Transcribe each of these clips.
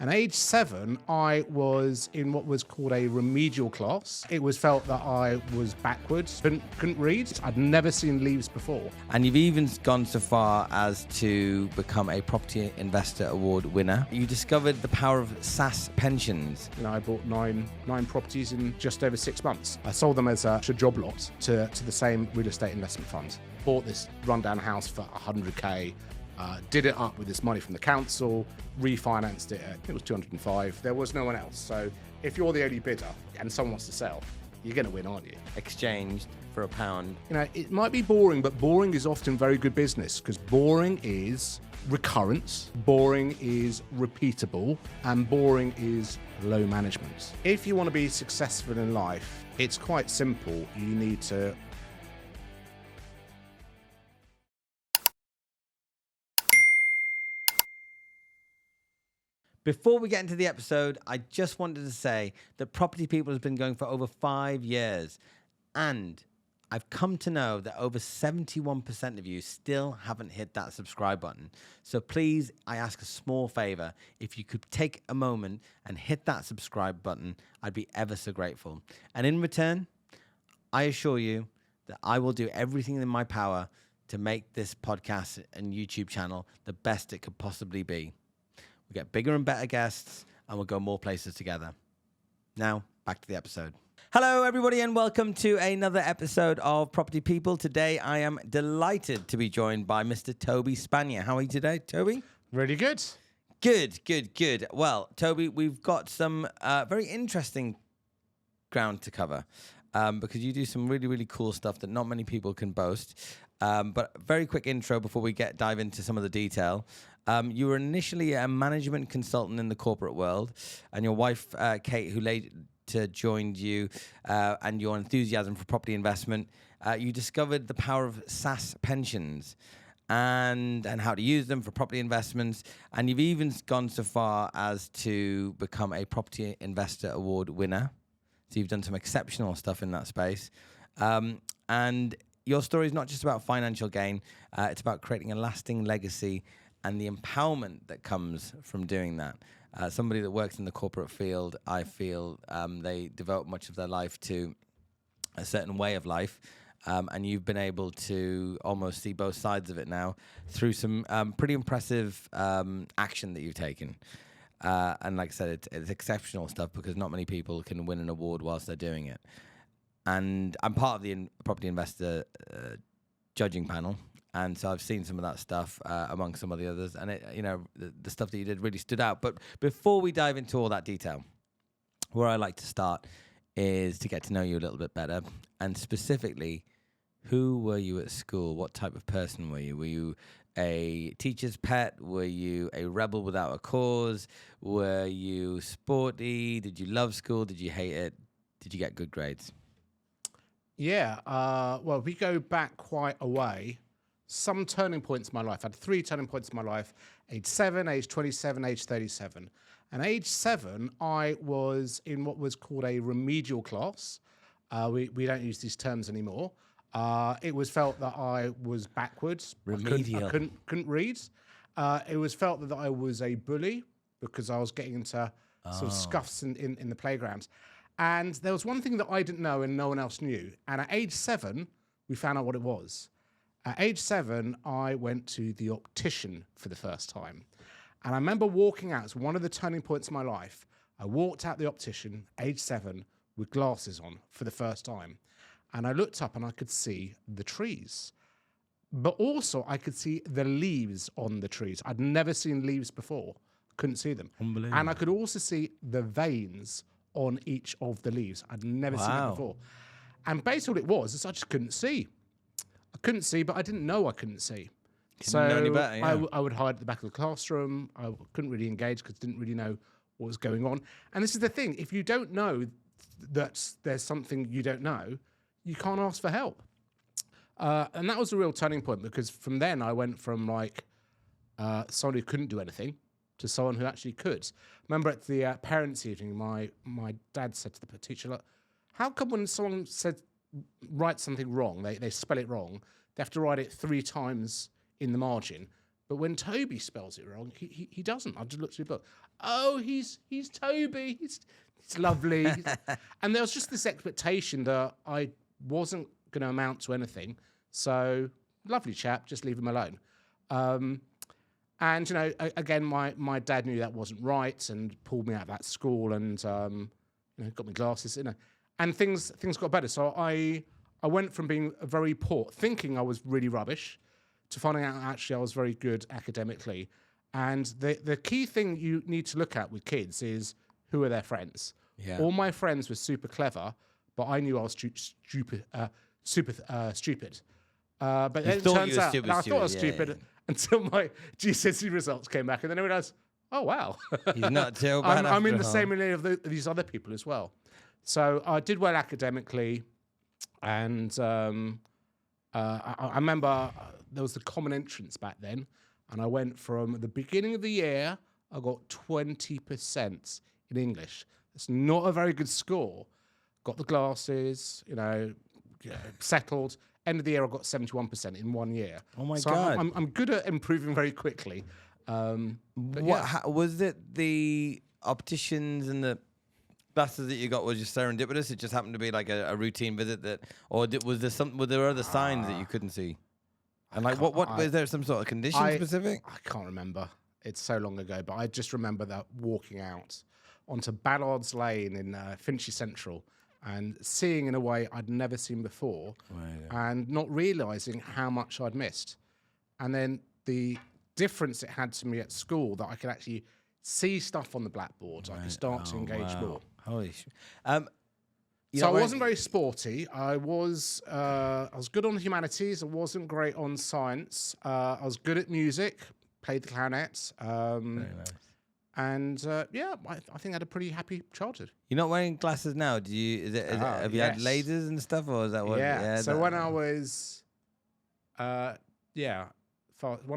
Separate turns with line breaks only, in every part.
And age 7, I was in what was called a remedial class. It was felt that I was backwards, couldn't read. I'd never seen leaves before.
And you've even gone so far as to become a Property Investor Award winner. You discovered the power of SAS pensions.
You know, I bought nine properties in just over 6 months. I sold them as a job lot to the same real estate investment fund. Bought this rundown house for 100k. Did it up with this money from the council, refinanced it at, it was 205. There was no one else. So if you're the only bidder and someone wants to sell, you're going to win, aren't you?
Exchanged for £1.
You know, it might be boring, but boring is often very good business because boring is recurrence, boring is repeatable, and boring is low management. If you want to be successful in life, it's quite simple. You need to
Before we get into the episode, I just wanted to say that Property People has been going for over 5 years. And I've come to know that over 71% of you still haven't hit that subscribe button. So please, I ask a small favor. If you could take a moment and hit that subscribe button, I'd be ever so grateful. And in return, I assure you that I will do everything in my power to make this podcast and YouTube channel the best it could possibly be. We'll get bigger and better guests, and we'll go more places together. Now, back to the episode. Hello, everybody, and welcome to another episode of Property People. Today, I am delighted to be joined by Mr. Toby Spanier. How are you today, Toby?
really good.
Good. Well, Toby, we've got some very interesting ground to cover because you do some really, really cool stuff that not many people can boast. But very quick intro before we dive into some of the detail. You were initially a management consultant in the corporate world, and your wife, Kate, who later joined you, and your enthusiasm for property investment, you discovered the power of SAS pensions and how to use them for property investments. And you've even gone so far as to become a Property Investor Award winner. So you've done some exceptional stuff in that space. And your story is not just about financial gain. It's about creating a lasting legacy and the empowerment that comes from doing that. Somebody that works in the corporate field, I feel they devote much of their life to a certain way of life. And you've been able to almost see both sides of it now through some pretty impressive action that you've taken. And like I said, it's exceptional stuff because not many people can win an award whilst they're doing it. And I'm part of the property investor judging panel. And so I've seen some of that stuff among some of the others. And, the stuff that you did really stood out. But before we dive into all that detail, where I like to start is to get to know you a little bit better. And specifically, who were you at school? What type of person were you? Were you a teacher's pet? Were you a rebel without a cause? Were you sporty? Did you love school? Did you hate it? Did you get good grades?
Yeah, well, if we go back quite a way, some turning points in my life. I had 3 turning points in my life: age 7, age 27, age 37. And age 7, I was in what was called a remedial class. We don't use these terms anymore. It was felt that I was backwards.
Remedial.
I couldn't read. It was felt that I was a bully because I was getting into sort of scuffs in the playgrounds. And there was one thing that I didn't know and no one else knew. And at age 7, we found out what it was. At age 7, I went to the optician for the first time. And I remember walking out. It's one of the turning points in my life. I walked out the optician, age 7, with glasses on for the first time. And I looked up and I could see the trees. But also I could see the leaves on the trees. I'd never seen leaves before. Couldn't see them.
Unbelievable.
And I could also see the veins on each of the leaves. I'd never seen it before. And basically what it was is I just couldn't see. I couldn't see, but I didn't know I couldn't see.
Didn't know any better, yeah.
I would hide at the back of the classroom. I couldn't really engage because I didn't really know what was going on. And this is the thing. If you don't know that there's something you don't know, you can't ask for help. And that was a real turning point because from then I went from someone who couldn't do anything to someone who actually could. Remember at the parents' evening, my dad said to the teacher, "Look, how come when someone writes something wrong, they spell it wrong, they have to write it 3 times in the margin, But when Toby spells it wrong, he doesn't. I just looked through the book. Oh, he's Toby. He's lovely. And there was just this expectation that I wasn't going to amount to anything. So, lovely chap, just leave him alone. And, again, my dad knew that wasn't right and pulled me out of that school and, got me glasses, And things got better. So I went from being very poor, thinking I was really rubbish, to finding out actually I was very good academically. And the key thing you need to look at with kids is who are their friends.
Yeah.
All my friends were super clever, but I knew I was stupid. But then it turns out, I thought I was stupid until my GCSE results came back, and then I realised, oh wow,
he's not too bad.
I'm in the same lineage of these other people as well. So I did well academically, and I remember there was the common entrance back then, and I went from the beginning of the year, I got 20% in English. It's not a very good score. Got the glasses, settled. End of the year, I got 71% in 1 year.
Oh my
so
God.
I'm good at improving very quickly.
Was it the opticians and the glasses that you got was just serendipitous? It just happened to be like a routine visit were there other signs that you couldn't see? And like, was there some sort of condition specific?
I can't remember. It's so long ago, but I just remember that walking out onto Ballard's Lane in Finchley Central and seeing in a way I'd never seen before, and not realising how much I'd missed. And then the difference it had to me at school, that I could actually see stuff on the blackboard. I could start to engage more.
Holy shit.
So I wasn't very sporty. I was good on humanities. I wasn't great on science. I was good at music, played the clarinet.
Very nice.
And I think I had a pretty happy childhood.
You're not wearing glasses now, do you? Have you had lasers and stuff, or is that what?
Yeah. So when I was, when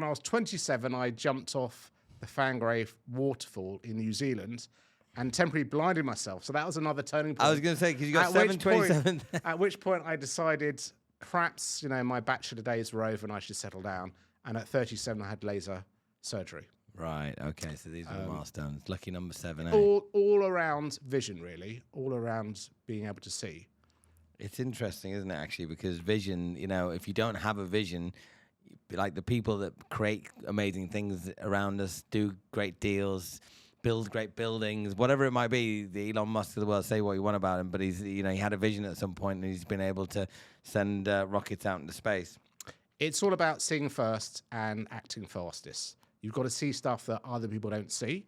I was 27, I jumped off the Fangrave waterfall in New Zealand and temporarily blinded myself. So that was another turning point.
I was going to say, because you got 727.
At which point I decided perhaps, my bachelor days were over and I should settle down. And at 37, I had laser surgery.
Right, okay, so these are the milestones. Lucky number 7, eh?
All around vision, really. All around being able to see.
It's interesting, isn't it, actually? Because vision, if you don't have a vision, like the people that create amazing things around us, do great deals, build great buildings, whatever it might be, the Elon Musk of the world, say what you want about him, but he's, he had a vision at some point and he's been able to send rockets out into space.
It's all about seeing first and acting fastest. You've got to see stuff that other people don't see,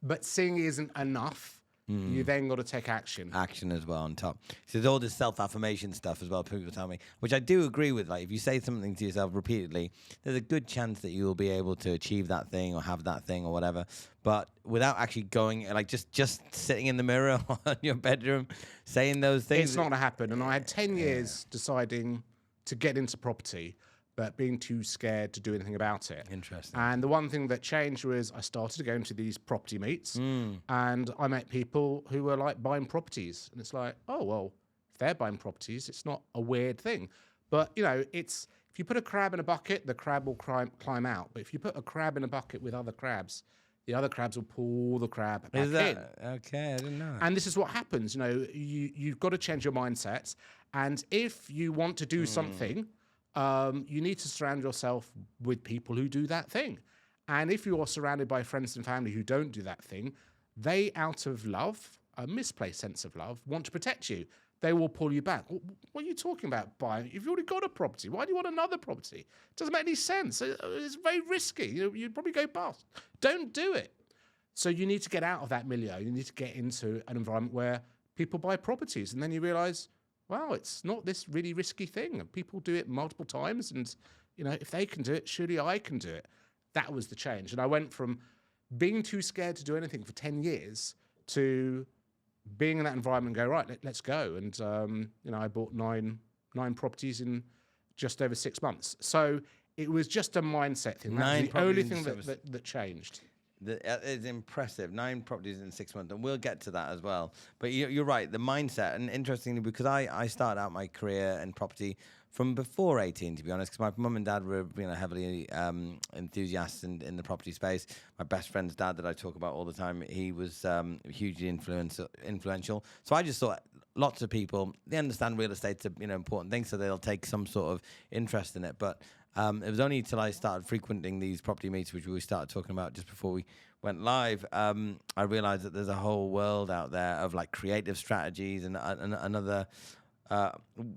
but seeing isn't enough. You then got to take action.
Action as well on top. So there's all this self-affirmation stuff as well, people tell me, which I do agree with. Like, if you say something to yourself repeatedly, there's a good chance that you will be able to achieve that thing or have that thing or whatever. But without actually going, like, just sitting in the mirror in your bedroom saying those things.
It's not going to happen. And I had 10 years deciding to get into property, but being too scared to do anything about it.
Interesting.
And the one thing that changed was I started to go into these property meets and I met people who were like buying properties. And it's like, oh, well, if they're buying properties, it's not a weird thing. But, it's if you put a crab in a bucket, the crab will climb out. But if you put a crab in a bucket with other crabs, the other crabs will pull the crab back in.
Okay, I didn't know that.
And this is what happens. You've got to change your mindset. And if you want to do something, you need to surround yourself with people who do that thing. And if you are surrounded by friends and family who don't do that thing, they, out of love, a misplaced sense of love, want to protect you. They will pull you back. What are you talking about buying? You've already got a property. Why do you want another property? It doesn't make any sense. It's very risky. You'd probably go bust. Don't do it. So you need to get out of that milieu. You need to get into an environment where people buy properties. And then you realize, wow, it's not this really risky thing. And people do it multiple times. And, if they can do it, surely I can do it. That was the change. And I went from being too scared to do anything for 10 years to being in that environment and go, right, let's go. And, I bought nine properties in just over 6 months. So it was just a mindset thing. That was the only thing that changed.
It's impressive. 9 properties in 6 months, and we'll get to that as well. But you're right, the mindset, and interestingly, because I started out my career in property from before 18, to be honest, because my mum and dad were heavily enthusiasts in the property space. My best friend's dad that I talk about all the time, he was hugely influential. So I just thought lots of people, they understand real estate's a important thing, so they'll take some sort of interest in it. But it was only until I started frequenting these property meets, which we started talking about just before we went live, I realized that there's a whole world out there of like creative strategies and another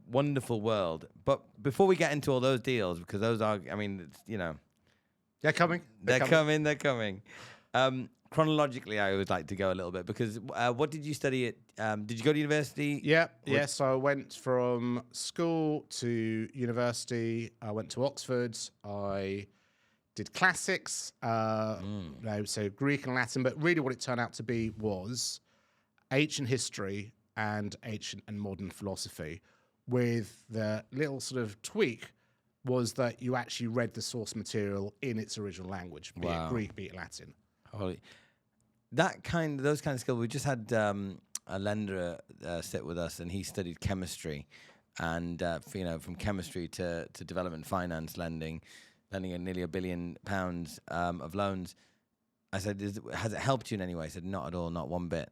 wonderful world. But before we get into all those deals, because those are,
They're coming.
They're coming. Chronologically, I always like to go a little bit because what did you study at? Did you go to university?
Yeah. So I went from school to university. I went to Oxford. I did classics, so Greek and Latin. But really, what it turned out to be was ancient history and ancient and modern philosophy, with the little sort of tweak was that you actually read the source material in its original language, be it Greek, be it Latin.
Holy. Those kind of skills. We just had a lender sit with us, and he studied chemistry, and from chemistry to development finance lending nearly £1 billion of loans. I said, has it helped you in any way? He said, not at all, not one bit.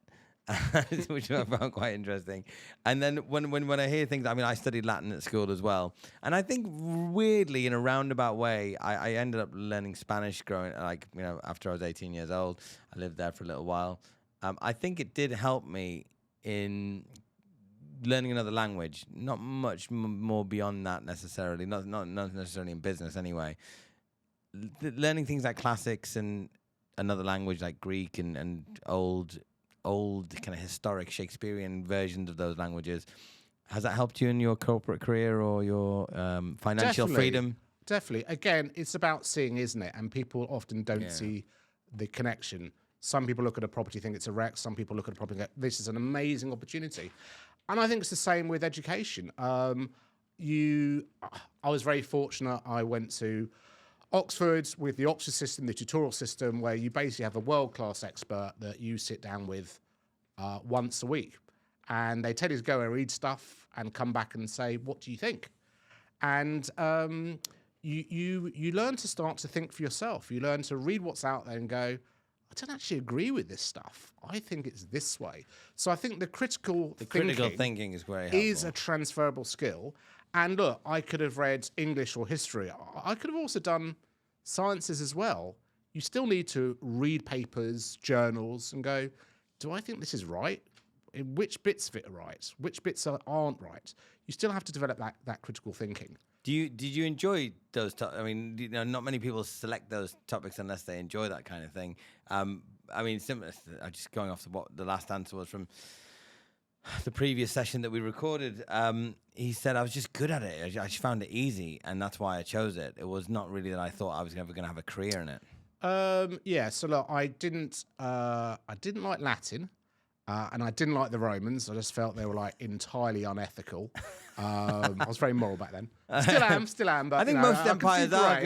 Which I found quite interesting. And then when I hear things, I studied Latin at school as well, and I think weirdly, in a roundabout way, I ended up learning Spanish after I was 18 years old. I lived there for a little while. I think it did help me in learning another language. Not much more beyond that necessarily. Not necessarily in business anyway. Learning things like classics and another language like Greek and old kind of historic Shakespearean versions of those languages. Has that helped you in your corporate career or your financial freedom?
Definitely. Again, it's about seeing, isn't it? And people often don't see the connection. Some people look at a property, think it's a wreck. Some people look at a property and go, this is an amazing opportunity. And I think it's the same with education. I was very fortunate. I went to Oxford with the Oxford system, the tutorial system, where you basically have a world-class expert that you sit down with once a week. And they tell you to go and read stuff and come back and say, what do you think? And you learn to start to think for yourself. You learn to read what's out there and go, I don't actually agree with this stuff. I think it's this way. So I think the critical
thinking is very helpful.
Is a transferable skill. And look, I could have read English or history. I could have also done sciences as well. You still need to read papers, journals, and go, do I think this is right? In which bits of it are right? Which bits aren't right? You still have to develop that critical thinking.
Did you enjoy those? Not many people select those topics unless they enjoy that kind of thing. Similar. Just going off to what the last answer was from the previous session that we recorded, he said I was just good at it. I just found it easy, and that's why I chose it. It was not really that I thought I was ever going to have a career in it.
So look, I didn't like Latin, and I didn't like the Romans. I just felt they were like entirely unethical. I was very moral back then. Still am. But
I think most empires are.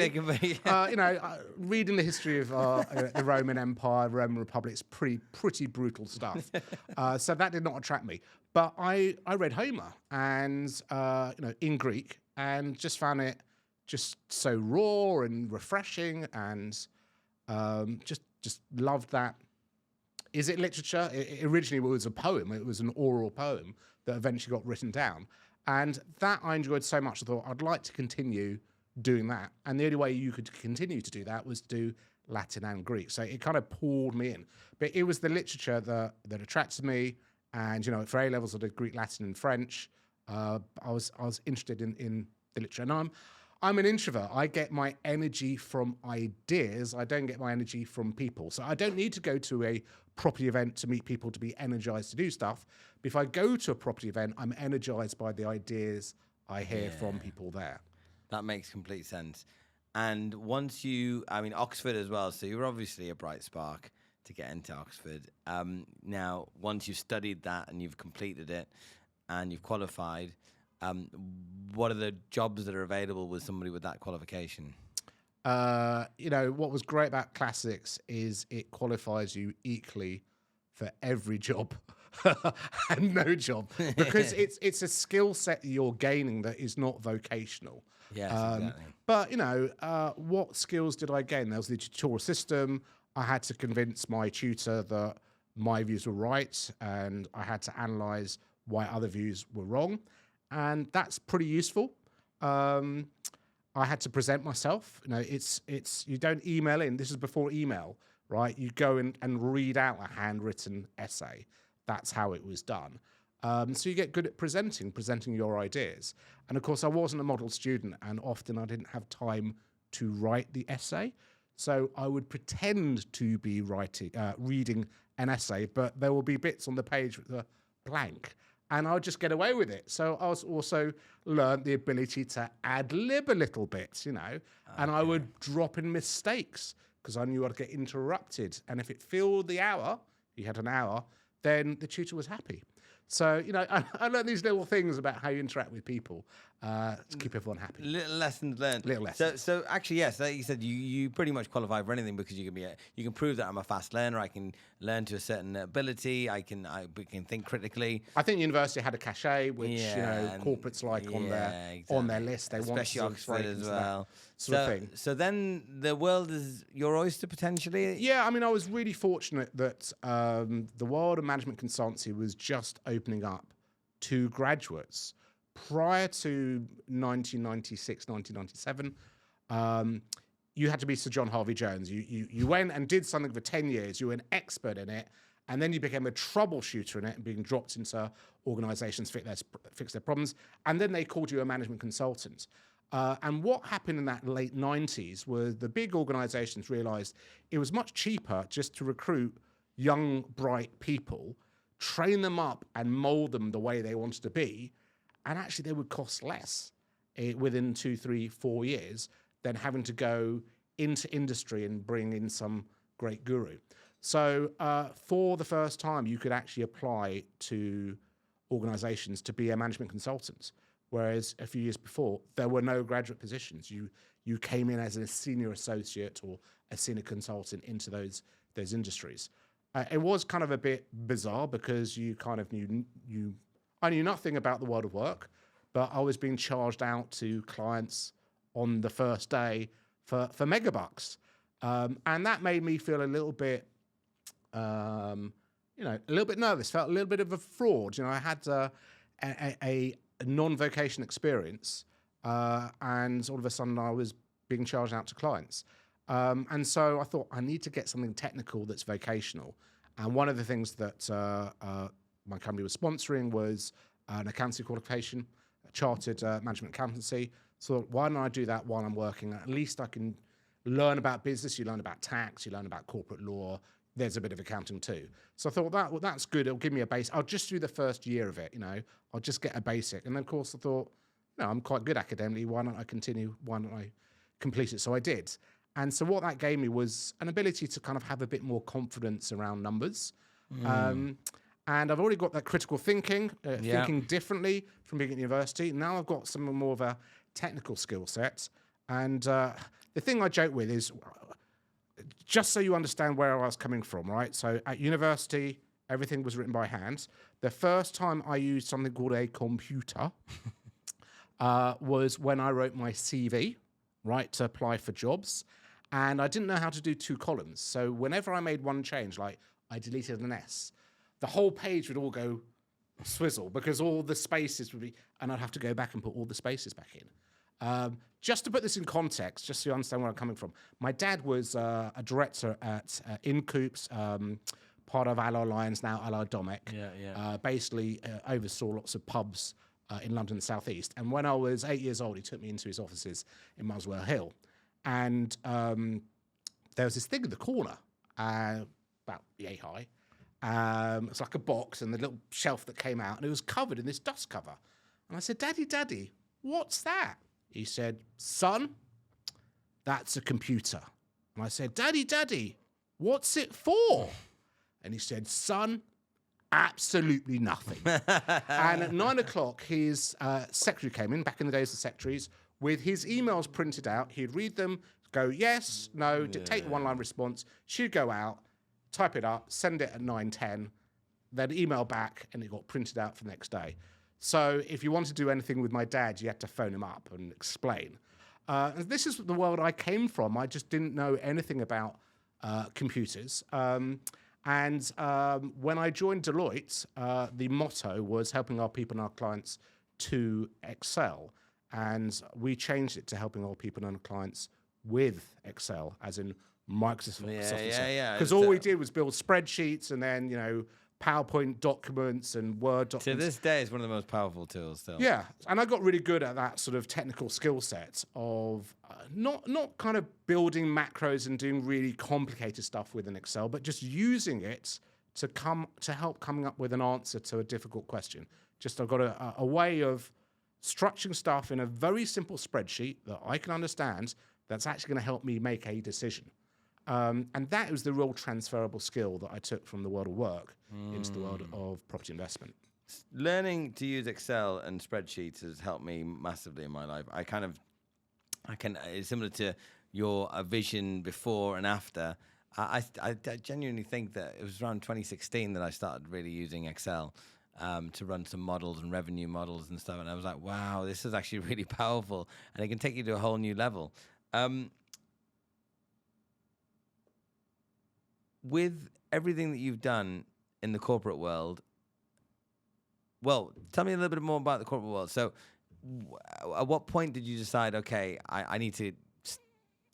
Reading the history of the Roman Empire, Roman Republic, is pretty brutal stuff. So that did not attract me. But I read Homer and in Greek, and just found it just so raw and refreshing, and just loved that. Is it literature? It originally was a poem. It was an oral poem that eventually got written down. And that I enjoyed so much, I thought I'd like to continue doing that. And the only way you could continue to do that was to do Latin and Greek. So it kind of pulled me in. But it was the literature that attracted me. And, for A levels, I did Greek, Latin, and French. I was interested in the literature. And I'm an introvert. I get my energy from ideas. I don't get my energy from people. So I don't need to go to a property event to meet people to be energized to do stuff. But if I go to a property event, I'm energized by the ideas I hear from people there.
That makes complete sense. And once Oxford as well, so you're obviously a bright spark to get into Oxford. Now, once you've studied that and you've completed it and you've qualified, what are the jobs that are available with somebody with that qualification?
what was great about classics is it qualifies you equally for every job and no job, because it's a skill set that you're gaining that is not vocational.
Yes, exactly.
But what skills did I gain? There was the tutorial system. I had to convince my tutor that my views were right, and I had to analyze why other views were wrong, and that's pretty useful. I had to present myself. It's you don't email in. This is before email, right? You go in and read out a handwritten essay. That's how it was done. So you get good at presenting your ideas. And of course, I wasn't a model student, and often I didn't have time to write the essay. So I would pretend to be reading an essay, but there will be bits on the page with a blank, and I'll just get away with it. So I was also learned the ability to ad-lib a little bit, and I would drop in mistakes because I knew I'd get interrupted. And if it filled the hour, you had an hour, then the tutor was happy. So, I learned these little things about how you interact with people to keep everyone happy.
Little lessons learned.
Little lessons.
So actually, yes, like you said, you pretty much qualify for anything because you can prove that I'm a fast learner. I can learn to a certain ability. I can think critically.
I think university had a cachet, which corporates like on their list. They
especially
want
Oxford as well.
Sort of thing.
So then the world is your oyster potentially.
Yeah, I mean, I was really fortunate that the world of management consultancy was just opening up to graduates. Prior to 1996, 1997, you had to be Sir John Harvey Jones. You went and did something for 10 years. You were an expert in it, and then you became a troubleshooter in it and being dropped into organizations to fix their problems. And then they called you a management consultant. And what happened in that late 90s was the big organizations realized it was much cheaper just to recruit young, bright people, train them up and mold them the way they wanted to be. And actually they would cost less within 2, 3, 4 years than having to go into industry and bring in some great guru. So for the first time, you could actually apply to organizations to be a management consultant. Whereas a few years before, there were no graduate positions. You came in as a senior associate or a senior consultant into those industries. It was kind of a bit bizarre because you kind of I knew nothing about the world of work, but I was being charged out to clients on the first day for megabucks, and that made me feel a little bit, a little bit nervous. Felt a little bit of a fraud. I had a non-vocation experience, and all of a sudden I was being charged out to clients. And so I thought I need to get something technical that's vocational. And one of the things that my company was sponsoring was an accountancy qualification, a chartered management accountancy. So why don't I do that while I'm working? At least I can learn about business. You learn about tax. You learn about corporate law. There's a bit of accounting too. So I thought that's good. It'll give me a base. I'll just do the first year of it. I'll just get a basic. And then of course I thought, I'm quite good academically. Why don't I continue? Why don't I complete it? So I did. And so what that gave me was an ability to kind of have a bit more confidence around numbers. And I've already got that critical thinking, thinking differently from being at university. Now I've got some more of a technical skill set. And the thing I joke with is, just so you understand where I was coming from, right? So at university, everything was written by hand. The first time I used something called a computer was when I wrote my CV, right, to apply for jobs. And I didn't know how to do 2 columns. So whenever I made one change, like I deleted an S, the whole page would all go swizzle because all the spaces would be, and I'd have to go back and put all the spaces back in. Just to put this in context, just so you understand where I'm coming from, my dad was a director at Incoops, part of Allied Lions, now Allied Domec. Basically oversaw lots of pubs in London South East. And when I was 8 years old, he took me into his offices in Muswell Hill. And there was this thing in the corner, about yay high. It's like a box and the little shelf that came out, and it was covered in this dust cover. And I said, Daddy, what's that? He said, son, that's a computer. And I said, Daddy, what's it for? And he said, son, absolutely nothing. And at 9 o'clock, his secretary came in, back in the days of secretaries, with his emails printed out. He'd read them, go yes, no, dictate a one-line response. She'd go out, type it up, send it at 9:10, then email back, and it got printed out for the next day. So if you want to do anything with my dad, you had to phone him up and explain. And this is the world I came from. I just didn't know anything about computers. And when I joined Deloitte, the motto was helping our people and our clients to excel. And we changed it to helping our people and our clients with Excel, as in Microsoft Excel. Because all we did was build spreadsheets and then, PowerPoint documents and Word documents.
To this day, it's one of the most powerful tools still.
Yeah, and I got really good at that sort of technical skill set of not kind of building macros and doing really complicated stuff within Excel, but just using it to help coming up with an answer to a difficult question. Just I've got a way of structuring stuff in a very simple spreadsheet that I can understand that's actually going to help me make a decision. And that was the real transferable skill that I took from the world of work into the world of property investment.
Learning to use Excel and spreadsheets has helped me massively in my life. It's similar to your vision before and after. I genuinely think that it was around 2016 that I started really using Excel to run some models and revenue models and stuff. And I was like, wow, this is actually really powerful. And it can take you to a whole new level. With everything that you've done in the corporate world, well, tell me a little bit more about the corporate world. So at what point did you decide, okay, I need to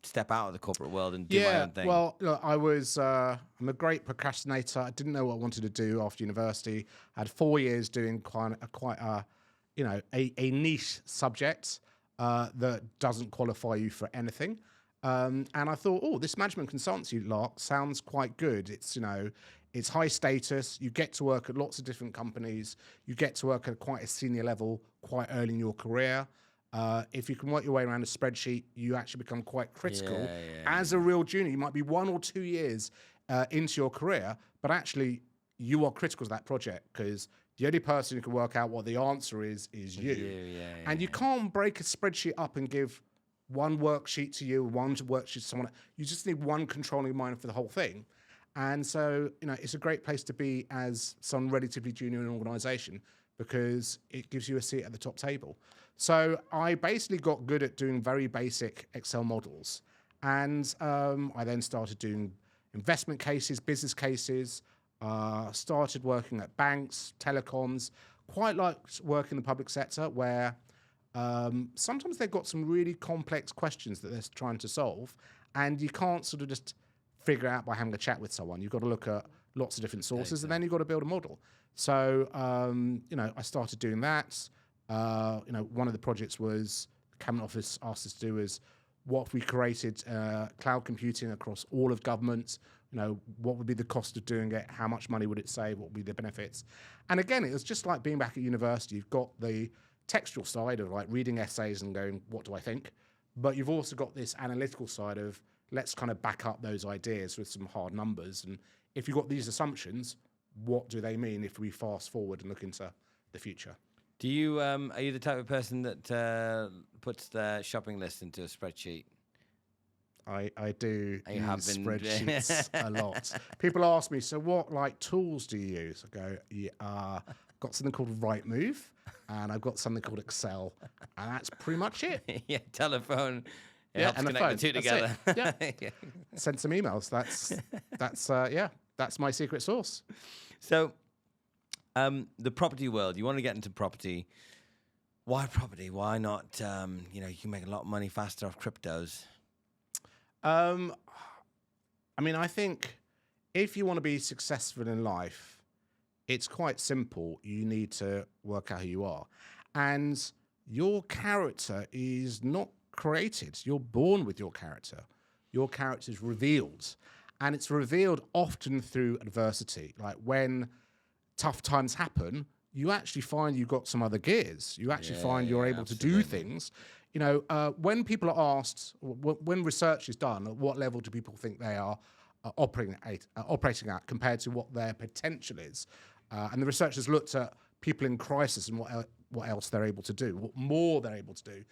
step out of the corporate world and do my own thing?
Well, look, I'm a great procrastinator. I didn't know what I wanted to do after university. I had 4 years doing quite a niche subject that doesn't qualify you for anything. And I thought, this management consultancy lark sounds quite good. It's high status. You get to work at lots of different companies. You get to work at quite a senior level quite early in your career. If you can work your way around a spreadsheet, you actually become quite critical. As a real junior, you might be 1 or 2 years into your career, but actually you are critical to that project because the only person who can work out what the answer is you. And you can't break a spreadsheet up and give one worksheet to you, one worksheet to someone. You just need one controlling mind for the whole thing. And so, it's a great place to be as someone relatively junior in an organization because it gives you a seat at the top table. So I basically got good at doing very basic Excel models. And I then started doing investment cases, business cases, started working at banks, telecoms, quite liked working in the public sector where sometimes they've got some really complex questions that they're trying to solve, and you can't sort of just figure out by having a chat with someone. You've got to look at lots of different sources, and then you've got to build a model. So, I started doing that. One of the projects was the Cabinet Office asked us to do is what if we created cloud computing across all of government. What would be the cost of doing it? How much money would it save? What would be the benefits? And again, it was just like being back at university. You've got the textual side of like reading essays and going, what do I think? But you've also got this analytical side of let's kind of back up those ideas with some hard numbers. And if you've got these assumptions, what do they mean if we fast forward and look into the future?
Do you are you the type of person that puts their shopping list into a spreadsheet?
I do use spreadsheets a lot. People ask me, so what tools do you use? I go, got something called Rightmove, and I've got something called Excel, and that's pretty much it.
Telephone. Helps
and
connect the two together.
Yeah. Send some emails. That's my secret sauce.
So, the property world. You want to get into property. Why property? Why not? You can make a lot of money faster off cryptos.
I think if you want to be successful in life, it's quite simple. You need to work out who you are. And your character is not created. You're born with your character. Your character is revealed. And it's revealed often through adversity. Like when tough times happen, you actually find you've got some other gears. You actually find you're able to do things. When people are asked, when research is done, at what level do people think they are operating at compared to what their potential is? And the researchers looked at people in crisis and what else they're able to do, what more they're able to do.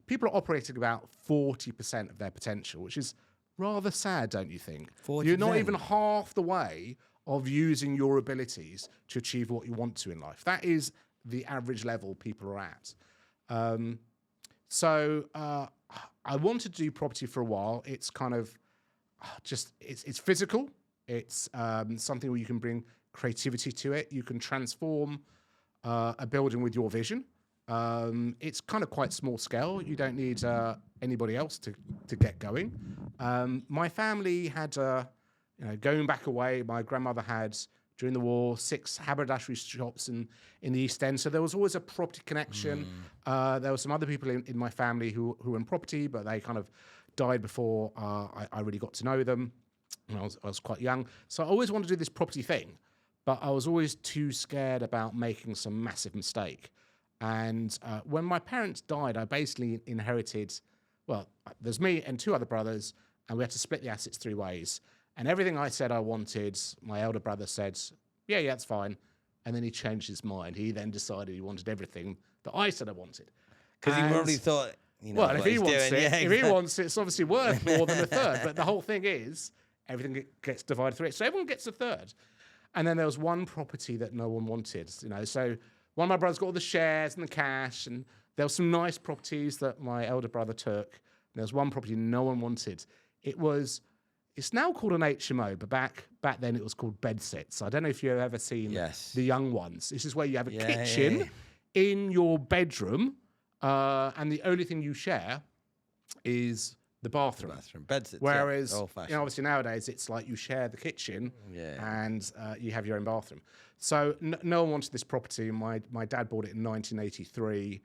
people are operating about 40% of their potential, which is rather sad, don't you think?
40%.
You're not even half the way of using your abilities to achieve what you want to in life. That is the average level people are at. So I wanted to do property for a while. It's kind of just, it's physical. It's something where you can bring creativity to it. You can transform a building with your vision. It's kind of quite small scale. You don't need anybody else to get going. My family had, going back away, my grandmother had, during the war, 6 haberdashery shops in the East End. So there was always a property connection. There were some other people in my family who were in property, but they kind of died before I really got to know them. I was quite young. So I always wanted to do this property thing, but I was always too scared about making some massive mistake. And when my parents died, I basically inherited, well, there's me and 2 other brothers, and we had to split the assets 3 ways. And everything I said I wanted, my elder brother said, yeah, that's fine. And then he changed his mind. He then decided he wanted everything that I said I wanted.
Because he probably thought,
well, if he wants it, if he wants it, it's obviously worth more than a third. But the whole thing is, everything gets divided 3. So everyone gets a third. And then there was one property that no one wanted, So one of my brothers got all the shares and the cash, and there were some nice properties that my elder brother took. There was one property no one wanted. It's now called an HMO, but back then it was called bedsits. I don't know if you've ever seen the young ones. This is where you have a kitchen in your bedroom, and the only thing you share is the bathroom.
Bedsits.
Whereas, obviously nowadays it's like you share the kitchen and you have your own bathroom. So no one wanted this property. My dad bought it in 1983.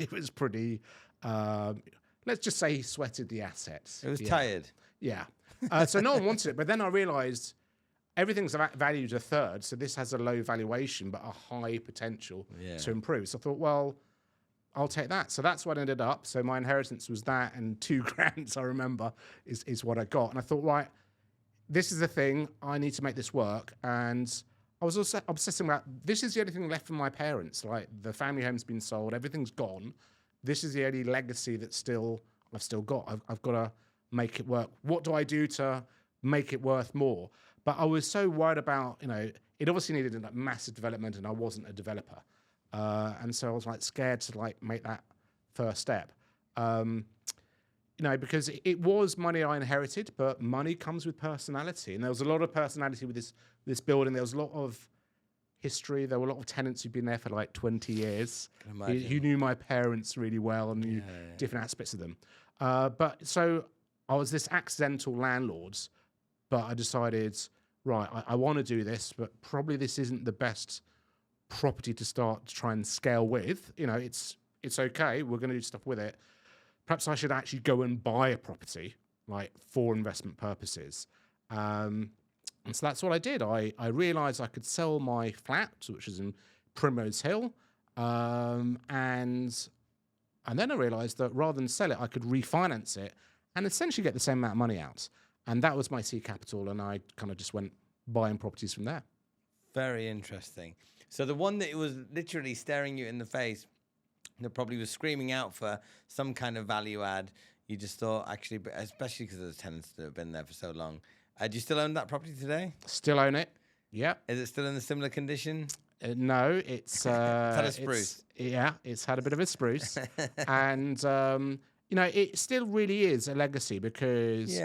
It was pretty. Let's just say he sweated the assets.
It was tired.
Yeah. So no one wanted it. But then I realized everything's valued a third. So this has a low valuation, but a high potential to improve. So I thought, well, I'll take that. So that's what I ended up. So my inheritance was that, and 2 grand, I remember, is what I got. And I thought, right, this is the thing. I need to make this work. And I was also obsessing about, this is the only thing left from my parents. Like, the family home's been sold. Everything's gone. This is the only legacy that I've still got. I've got to make it work. What do I do to make it worth more? But I was so worried about, it obviously needed a massive development, and I wasn't a developer. And so I was scared to make that first step. Because it was money I inherited, but money comes with personality. And there was a lot of personality with this building. There was a lot of history. There were a lot of tenants who'd been there for 20 years. Who knew my parents really well and knew different aspects of them. But so I was this accidental landlord, but I decided, right, I want to do this, but probably this isn't the best property to start to try and scale with. It's okay. We're going to do stuff with it. Perhaps I should actually go and buy a property, for investment purposes. And so that's what I did. I realized I could sell my flat, which is in Primrose Hill. And then I realized that rather than sell it, I could refinance it and essentially get the same amount of money out. And that was my seed capital. And I kind of just went buying properties from there.
Very interesting. So the one that was literally staring you in the face, that probably was screaming out for some kind of value add, you just thought, actually, especially because of the tenants that have been there for so long. Do you still own that property today?
Still own it. Yep.
Is it still in a similar condition?
No, it's
had a spruce.
It's had a bit of a spruce, and it still really is a legacy because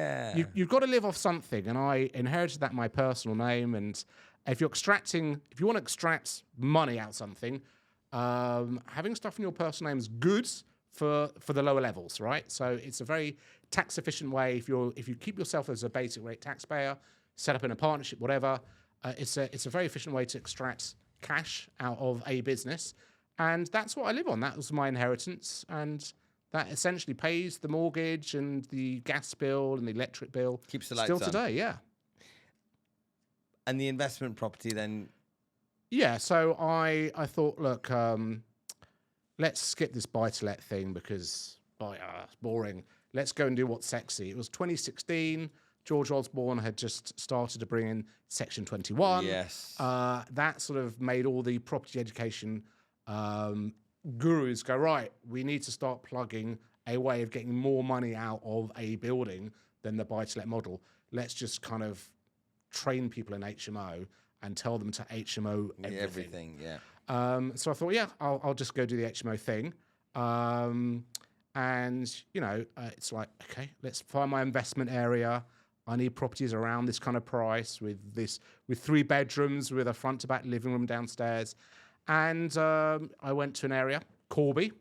you've got to live off something. And I inherited that in my personal name. And if you want to extract money out of something, having stuff in your personal name is good for the lower levels, right? So it's a very tax efficient way. If you keep yourself as a basic rate taxpayer, set up in a partnership, whatever, it's a very efficient way to extract cash out of a business. And that's what I live on. That was my inheritance. And that essentially pays the mortgage and the gas bill and the electric bill.
Keeps the lights
still
on.
Today, yeah.
And the investment property then?
Yeah, so I thought, look, let's skip this buy-to-let thing because it's boring. Let's go and do what's sexy. It was 2016. George Osborne had just started to bring in Section 21.
Yes.
That sort of made all the property education gurus go, right, we need to start plugging a way of getting more money out of a building than the buy-to-let model. Let's just kind of train people in HMO and tell them to HMO everything. So I thought, I'll just go do the HMO thing. And, it's like, okay, let's find my investment area. I need properties around this kind of price with 3 bedrooms with a front to back living room downstairs. And I went to an area, Corby,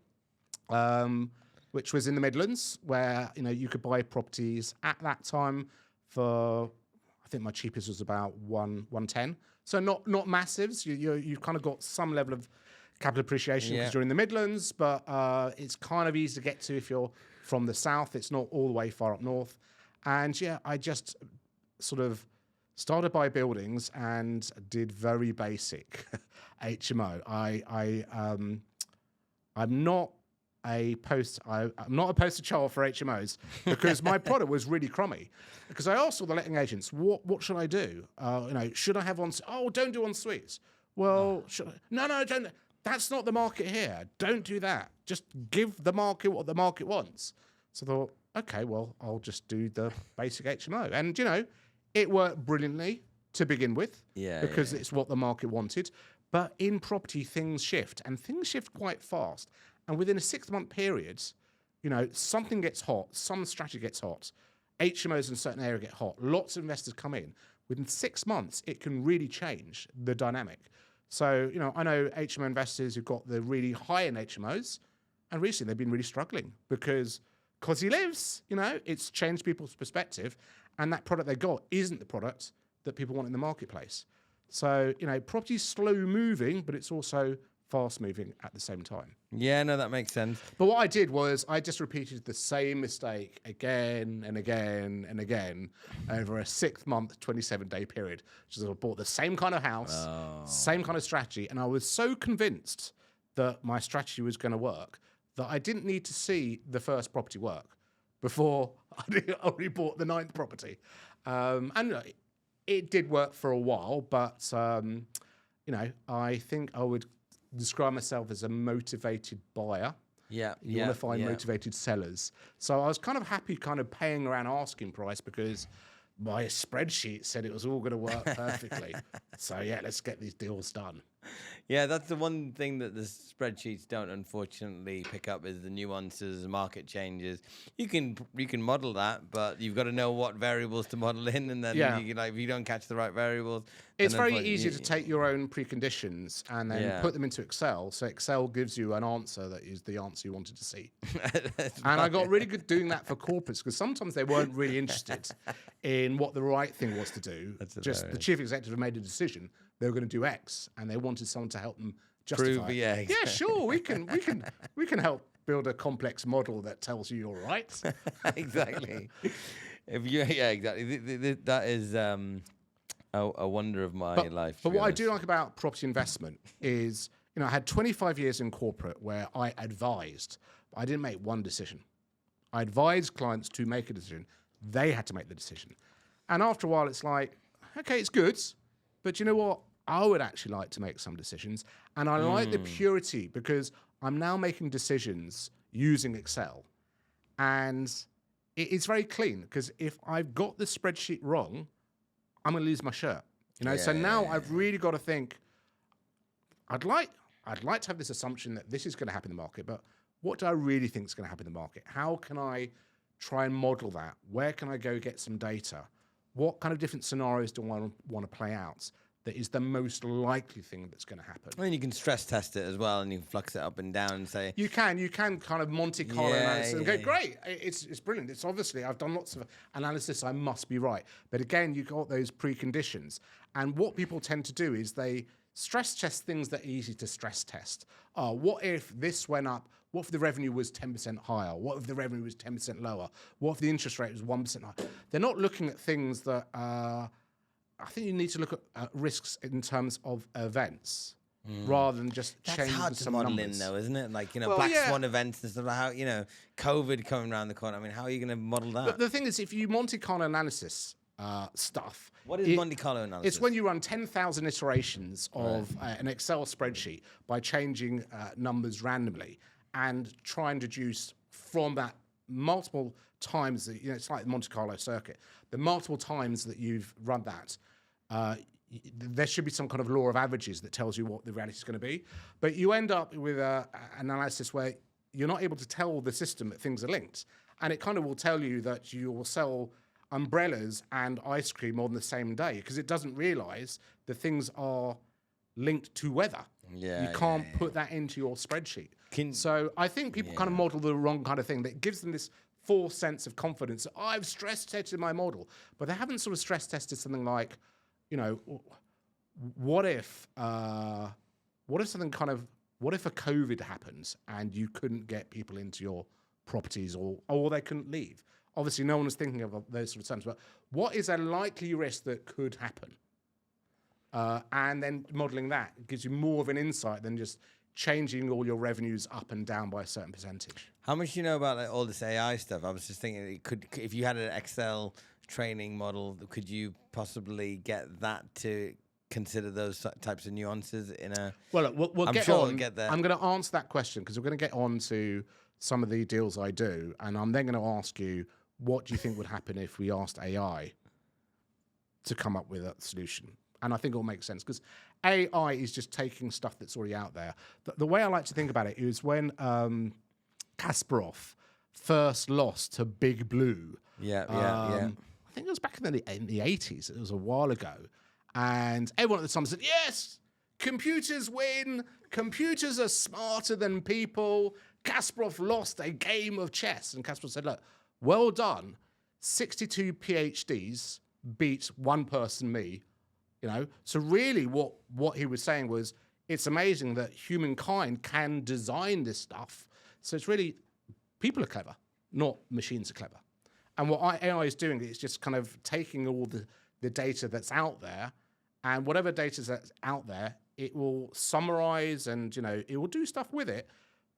which was in the Midlands, where, you could buy properties at that time for, I think my cheapest was about 110. So not massives. You've kind of got some level of capital appreciation because you're in the Midlands, but it's kind of easy to get to if you're from the south. It's not all the way far up north. And I just sort of started by buildings and did very basic HMO. I'm not a poster child for HMOs because my product was really crummy. Because I asked all the letting agents, what should I do? Should I have don't do en suites. Well, no, don't. That's not the market here. Don't do that. Just give the market what the market wants. So I thought, okay, well, I'll just do the basic HMO. And, it worked brilliantly to begin with because it's what the market wanted. But in property, things shift, and things shift quite fast. And within a 6-month period, something gets hot, some strategy gets hot. HMOs in a certain area get hot. Lots of investors come in. Within 6 months, it can really change the dynamic. So, I know HMO investors who've got the really high-end HMOs, and recently they've been really struggling because he lives, it's changed people's perspective, and that product they got isn't the product that people want in the marketplace. So, property's slow moving, but it's also fast moving at the same time.
Yeah, no, that makes sense.
But what I did was I just repeated the same mistake again and again and again over a 6-month, 27-day period. Which is I bought the same kind of house, same kind of strategy, and I was so convinced that my strategy was going to work that I didn't need to see the first property work before I already bought the 9th property. And it did work for a while, but I think I would describe myself as a motivated buyer. You want to find motivated sellers. So I was kind of happy kind of paying around asking price because my spreadsheet said it was all going to work perfectly. So let's get these deals done.
Yeah, that's the one thing that the spreadsheets don't unfortunately pick up is the nuances, market changes. You can model that, but you've got to know what variables to model in, and then if you don't catch the right variables,
it's very easy to take your own preconditions and then put them into Excel. So Excel gives you an answer that is the answer you wanted to see. And I got really good doing that for corporates because sometimes they weren't really interested in what the right thing was to do. Just the chief executive made a decision. They were going to do X, and they wanted someone to help them justify it.
Yeah,
sure, we can help build a complex model that tells you you're right.
Exactly. Exactly. That is a wonder of my life.
But what I do like about property investment is, I had 25 years in corporate where I advised, but I didn't make one decision. I advised clients to make a decision. They had to make the decision. And after a while, it's like, okay, it's good, but you know what? I would actually like to make some decisions. And I like the purity because I'm now making decisions using Excel. And it's very clean because if I've got the spreadsheet wrong, I'm going to lose my shirt. So now I've really got to think, I'd like to have this assumption that this is going to happen in the market, but what do I really think is going to happen in the market? How can I try and model that? Where can I go get some data? What kind of different scenarios do I want to play out that is the most likely thing that's going to happen?
And you can stress test it as well, and you can flux it up and down and say...
You can kind of Monte Carlo analysis and go, great, it's brilliant. It's obviously, I've done lots of analysis, I must be right. But again, you've got those preconditions. And what people tend to do is they stress test things that are easy to stress test. What if this went up? What if the revenue was 10% higher? What if the revenue was 10% lower? What if the interest rate was 1% higher? They're not looking at things that... I think you need to look at risks in terms of events rather than just changing some numbers.
That's hard to model in, though, isn't it? Like, black swan events and stuff like how, COVID coming around the corner. I mean, how are you going to model that?
But the thing is, if you Monte Carlo analysis, stuff.
What is Monte Carlo analysis?
It's when you run 10,000 iterations of an Excel spreadsheet by changing numbers randomly and try and deduce from that multiple times that, it's like the Monte Carlo circuit. The multiple times that you've run that, there should be some kind of law of averages that tells you what the reality is going to be. But you end up with an analysis where you're not able to tell the system that things are linked. And it kind of will tell you that you will sell umbrellas and ice cream on the same day because it doesn't realize that things are linked to weather.
Yeah,
you can't put that into your spreadsheet. So I think people kind of model the wrong kind of thing that gives them this false sense of confidence. I've stress tested my model, but they haven't sort of stress tested something like, what if a COVID happens and you couldn't get people into your properties or they couldn't leave? Obviously, no one was thinking of those sort of terms, but what is a likely risk that could happen? And then modeling that gives you more of an insight than just changing all your revenues up and down by a certain percentage.
How much do you know about all this AI stuff? I was just thinking, if you had an Excel training model, could you possibly get that to consider those types of nuances in a...
Well, look, we'll
I'm
get
sure
on.
we'll get there.
I'm going to answer that question because we're going to get on to some of the deals I do, and I'm then going to ask you, what do you think would happen if we asked AI to come up with a solution? And I think it'll make sense because AI is just taking stuff that's already out there. The way I like to think about it is when Kasparov first lost to Big Blue. I think it was back in the 80s. It was a while ago. And everyone at the time said, yes, computers win. Computers are smarter than people. Kasparov lost a game of chess. And Kasparov said, look, well done. 62 PhDs beat one person, me. So really what he was saying was, it's amazing that humankind can design this stuff. So it's really, people are clever, not machines are clever. And what AI is doing is just kind of taking all the data that's out there, and whatever data that's out there, it will summarize and, it will do stuff with it.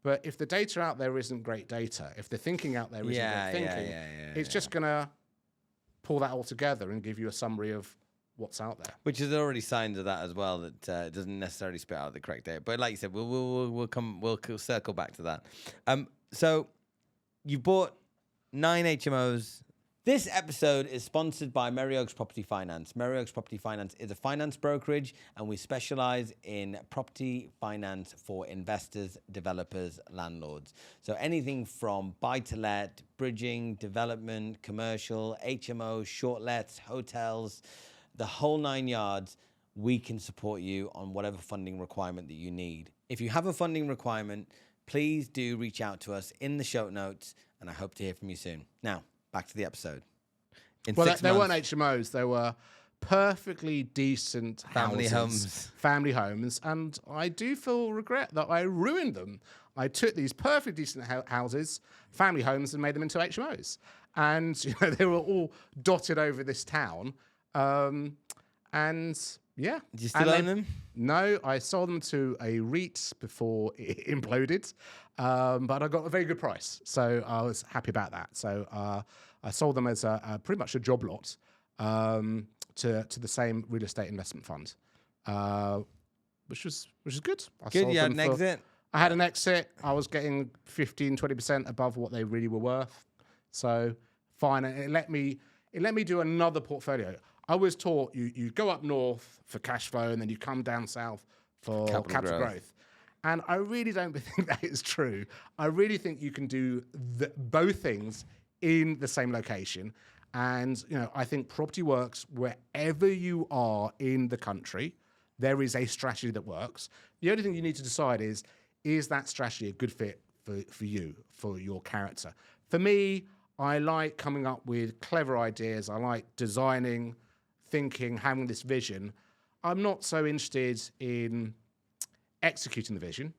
But if the data out there isn't great data, if the thinking out there isn't great thinking, it's just going to pull that all together and give you a summary of what's out there.
Which is already signs of that as well, that it doesn't necessarily spit out the correct data. But like you said, we'll circle back to that. So you bought 9 HMOs. This episode is sponsored by Merryoaks Property Finance. Merryoaks Property Finance is a finance brokerage, and we specialize in property finance for investors, developers, landlords. So anything from buy-to-let, bridging, development, commercial, HMO, short-lets, hotels, the whole 9 yards, we can support you on whatever funding requirement that you need. If you have a funding requirement, please do reach out to us in the show notes, and I hope to hear from you soon. Now, back to the episode.
They weren't HMOs. They were perfectly decent
family
homes. And I do feel regret that I ruined them. I took these perfectly decent houses, family homes, and made them into HMOs. And they were all dotted over this town. And yeah.
Do you still own them?
No, I sold them to a REIT before it imploded. But I got a very good price. So I was happy about that. So I sold them as pretty much a job lot to the same real estate investment fund, which was good.
Good, you had an exit?
I had an exit. I was getting 15, 20% above what they really were worth. So fine. And it let me do another portfolio. I was taught you go up north for cash flow and then you come down south for capital growth. And I really don't think that is true. I really think you can do both things in the same location. And, I think property works wherever you are in the country. There is a strategy that works. The only thing you need to decide is that strategy a good fit for you, for your character? For me, I like coming up with clever ideas. I like designing, thinking, having this vision. I'm not so interested in executing the vision,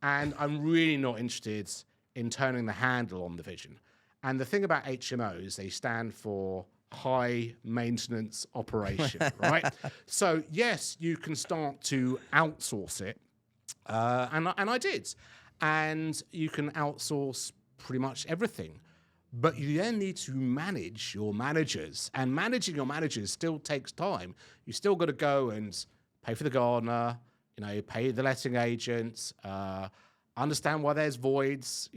and I'm really not interested in turning the handle on the vision. And the thing about HMOs, they stand for high maintenance operation, right? So yes, you can start to outsource it, and I did, and you can outsource pretty much everything. But you then need to manage your managers, and managing your managers still takes time. You still got to go and pay for the gardener, pay the letting agents, understand why there's voids,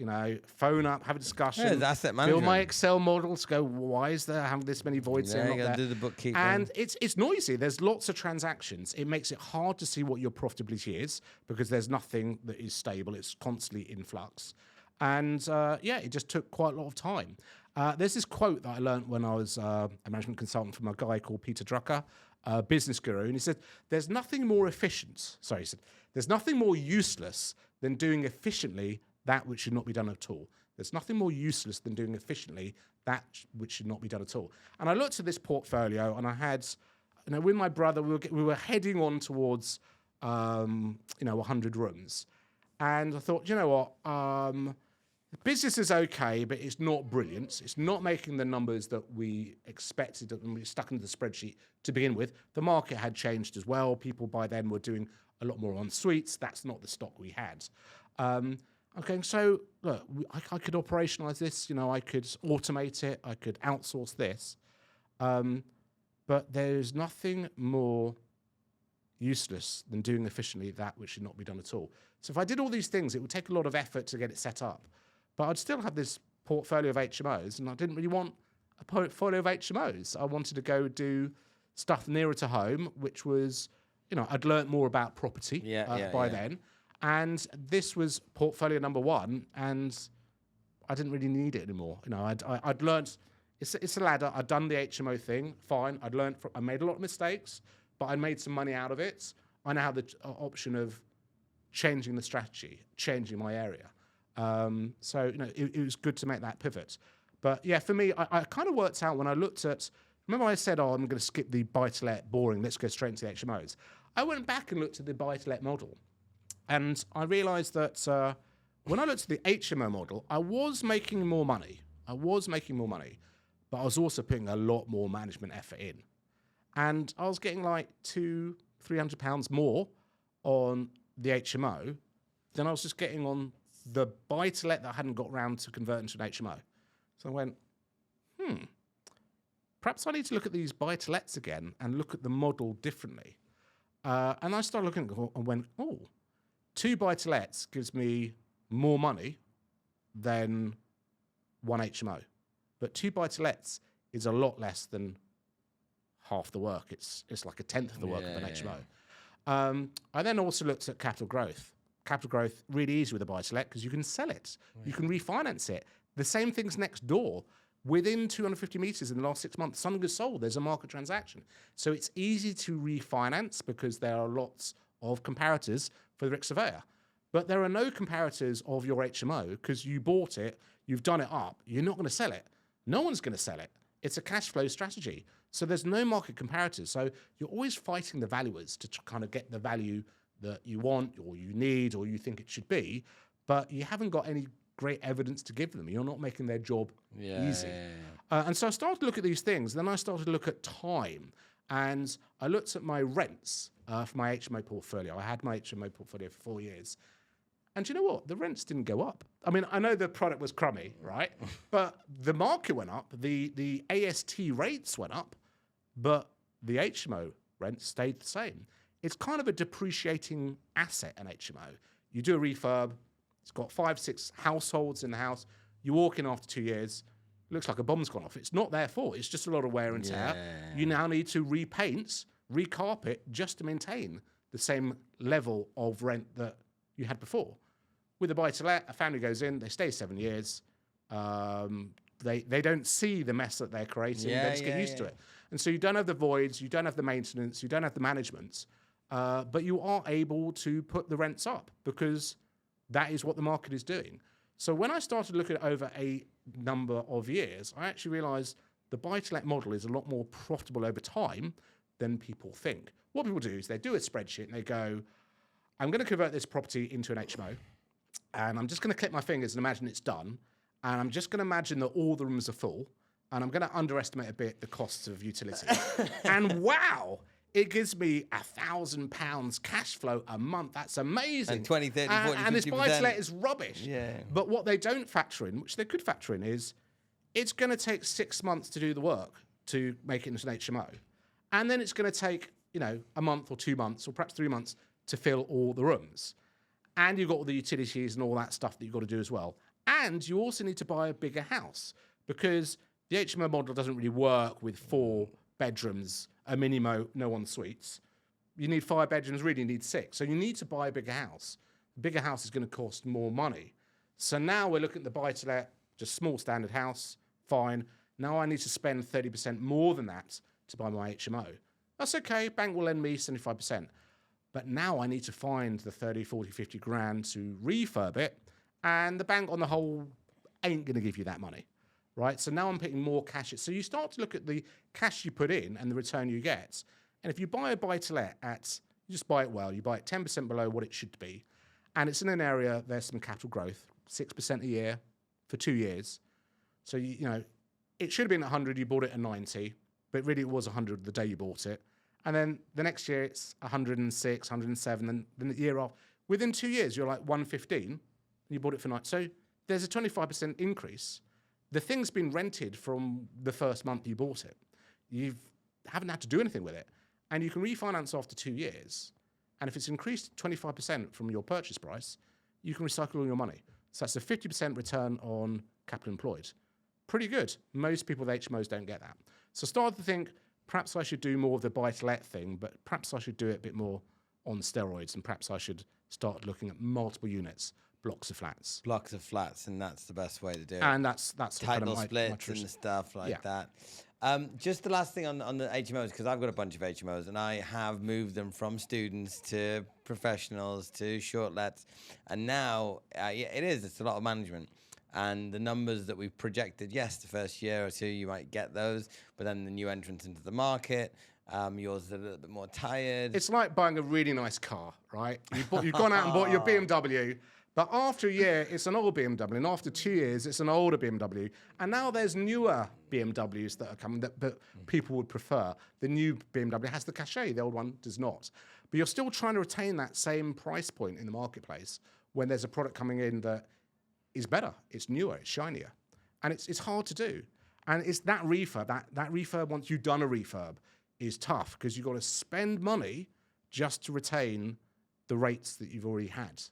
phone up, have a discussion,
it's asset
build my
management.
Excel models, go, why is there having this many voids
Yeah,
here,
you
not
gotta
there?
do the bookkeeping.
And it's noisy. There's lots of transactions. It makes it hard to see what your profitability is because there's nothing that is stable. It's constantly in flux. And it just took quite a lot of time. There's this quote that I learned when I was a management consultant from a guy called Peter Drucker, a business guru, and he said, there's nothing more there's nothing more useless than doing efficiently that which should not be done at all. There's nothing more useless than doing efficiently that which should not be done at all. And I looked at this portfolio, and I had, with my brother, we were heading on towards, 100 rooms. And I thought, the business is okay, but it's not brilliant. It's not making the numbers that we expected when we stuck into the spreadsheet to begin with. The market had changed as well. People by then were doing a lot more en suites. That's not the stock we had. Okay, so look, I could operationalize this. I could automate it. I could outsource this. But there's nothing more useless than doing efficiently that which should not be done at all. So if I did all these things, it would take a lot of effort to get it set up. But I'd still have this portfolio of HMOs, and I didn't really want a portfolio of HMOs. I wanted to go do stuff nearer to home, which was, I'd learnt more about property by then. And this was portfolio number one, and I didn't really need it anymore. I'd learnt, it's a ladder. I'd done the HMO thing, fine. I made a lot of mistakes, but I made some money out of it. I now have the option of changing the strategy, changing my area. It was good to make that pivot. But yeah, for me, I kind of worked out when I looked at, remember I said, I'm going to skip the buy-to-let, boring, let's go straight into the HMOs. I went back and looked at the buy-to-let model. And I realized that when I looked at the HMO model, I was making more money. But I was also putting a lot more management effort in. And I was getting like £200-300 more on the HMO than I was just getting on the buy-to-let that I hadn't got round to convert into an HMO. So I went, perhaps I need to look at these buy-to-lets again and look at the model differently. And I started looking at it and went, 2 buy-to-lets gives me more money than 1 HMO. But 2 buy-to-lets is a lot less than half the work. It's like a tenth of the work of an HMO. I then also looked at capital growth. Capital growth, really easy with a buy-to-let because you can sell it. You can refinance it. The same thing's next door. Within 250 meters in the last 6 months, something is sold. There's a market transaction. So it's easy to refinance because there are lots of comparators for the RIC surveyor. But there are no comparators of your HMO because you bought it, you've done it up, you're not going to sell it. No one's going to sell it. It's a cash flow strategy. So there's no market comparators. So you're always fighting the valuers to kind of get the value that you want or you need or you think it should be, but you haven't got any great evidence to give them. You're not making their job easy. And so I started to look at these things. Then I started to look at time. And I looked at my rents for my HMO portfolio. I had my HMO portfolio for 4 years. And do you know what? The rents didn't go up. I mean, I know the product was crummy, right? But the market went up. The AST rates went up, but the HMO rents stayed the same. It's kind of a depreciating asset, an HMO. You do a refurb, it's got 5-6 households in the house. You walk in after 2 years, it looks like a bomb's gone off. It's not their fault. It's just a lot of wear and tear. You now need to repaint, recarpet just to maintain the same level of rent that you had before. With a buy-to-let, a family goes in, they stay 7 years. They don't see the mess that they're creating. They just get used to it. And so you don't have the voids, you don't have the maintenance, you don't have the management, but you are able to put the rents up because that is what the market is doing. So when I started looking at over a number of years, I actually realized the buy-to-let model is a lot more profitable over time than people think. What people do is they do a spreadsheet and they go, I'm going to convert this property into an HMO, and I'm just going to click my fingers and imagine it's done, and I'm just going to imagine that all the rooms are full, and I'm going to underestimate a bit the costs of utility. And wow, it gives me £1,000 cash flow a month. That's amazing.
And 20, 30, 40,
and this
50%.
buy-to-let is rubbish.
Yeah.
But what they don't factor in, which they could factor in, is it's going to take 6 months to do the work to make it into an HMO. And then it's going to take, a month or 2 months or perhaps 3 months to fill all the rooms. And you've got all the utilities and all that stuff that you've got to do as well. And you also need to buy a bigger house because the HMO model doesn't really work with 4 bedrooms, a minimo, no en-suites. You need 5 bedrooms, really you need 6. So you need to buy a bigger house. A bigger house is going to cost more money. So now we're looking at the buy-to-let, just small standard house, fine. Now I need to spend 30% more than that to buy my HMO. That's okay, bank will lend me 75%. But now I need to find the 30, 40, 50 grand to refurb it, and the bank on the whole ain't going to give you that money, right? So now I'm putting more cash. So you start to look at the cash you put in and the return you get. And if you buy a buy-to-let you just buy it well, you buy it 10% below what it should be, and it's in an area, there's some capital growth, 6% a year for 2 years. So, it should have been 100, you bought it at 90, but really it was 100 the day you bought it. And then the next year it's 106, 107, and then the year off. Within 2 years, you're like 115, and you bought it for 90. So there's a 25% increase. The thing's been rented from the first month you bought it. You haven't had to do anything with it. And you can refinance after 2 years. And if it's increased 25% from your purchase price, you can recycle all your money. So that's a 50% return on capital employed. Pretty good. Most people with HMOs don't get that. So I started to think, perhaps I should do more of the buy-to-let thing, but perhaps I should do it a bit more on steroids, and perhaps I should start looking at multiple units, blocks of flats.
Blocks of flats, and that's the best way to do it.
And that's
title splits and stuff like that. Just the last thing on the HMOs, because I've got a bunch of HMOs, and I have moved them from students to professionals to short lets, and now it's a lot of management. And the numbers that we've projected, yes, the first year or two you might get those, but then the new entrance into the market, yours is a little bit more tired.
It's like buying a really nice car, right? You've gone out and bought your BMW, but after a year, it's an old BMW, and after 2 years, it's an older BMW. And now there's newer BMWs that are coming that people would prefer. The new BMW has the cachet, the old one does not. But you're still trying to retain that same price point in the marketplace when there's a product coming in that is better, it's newer, it's shinier. And it's hard to do. And it's that refurb, that refurb, once you've done a refurb, is tough because you've got to spend money just to retain the rates that you've already had.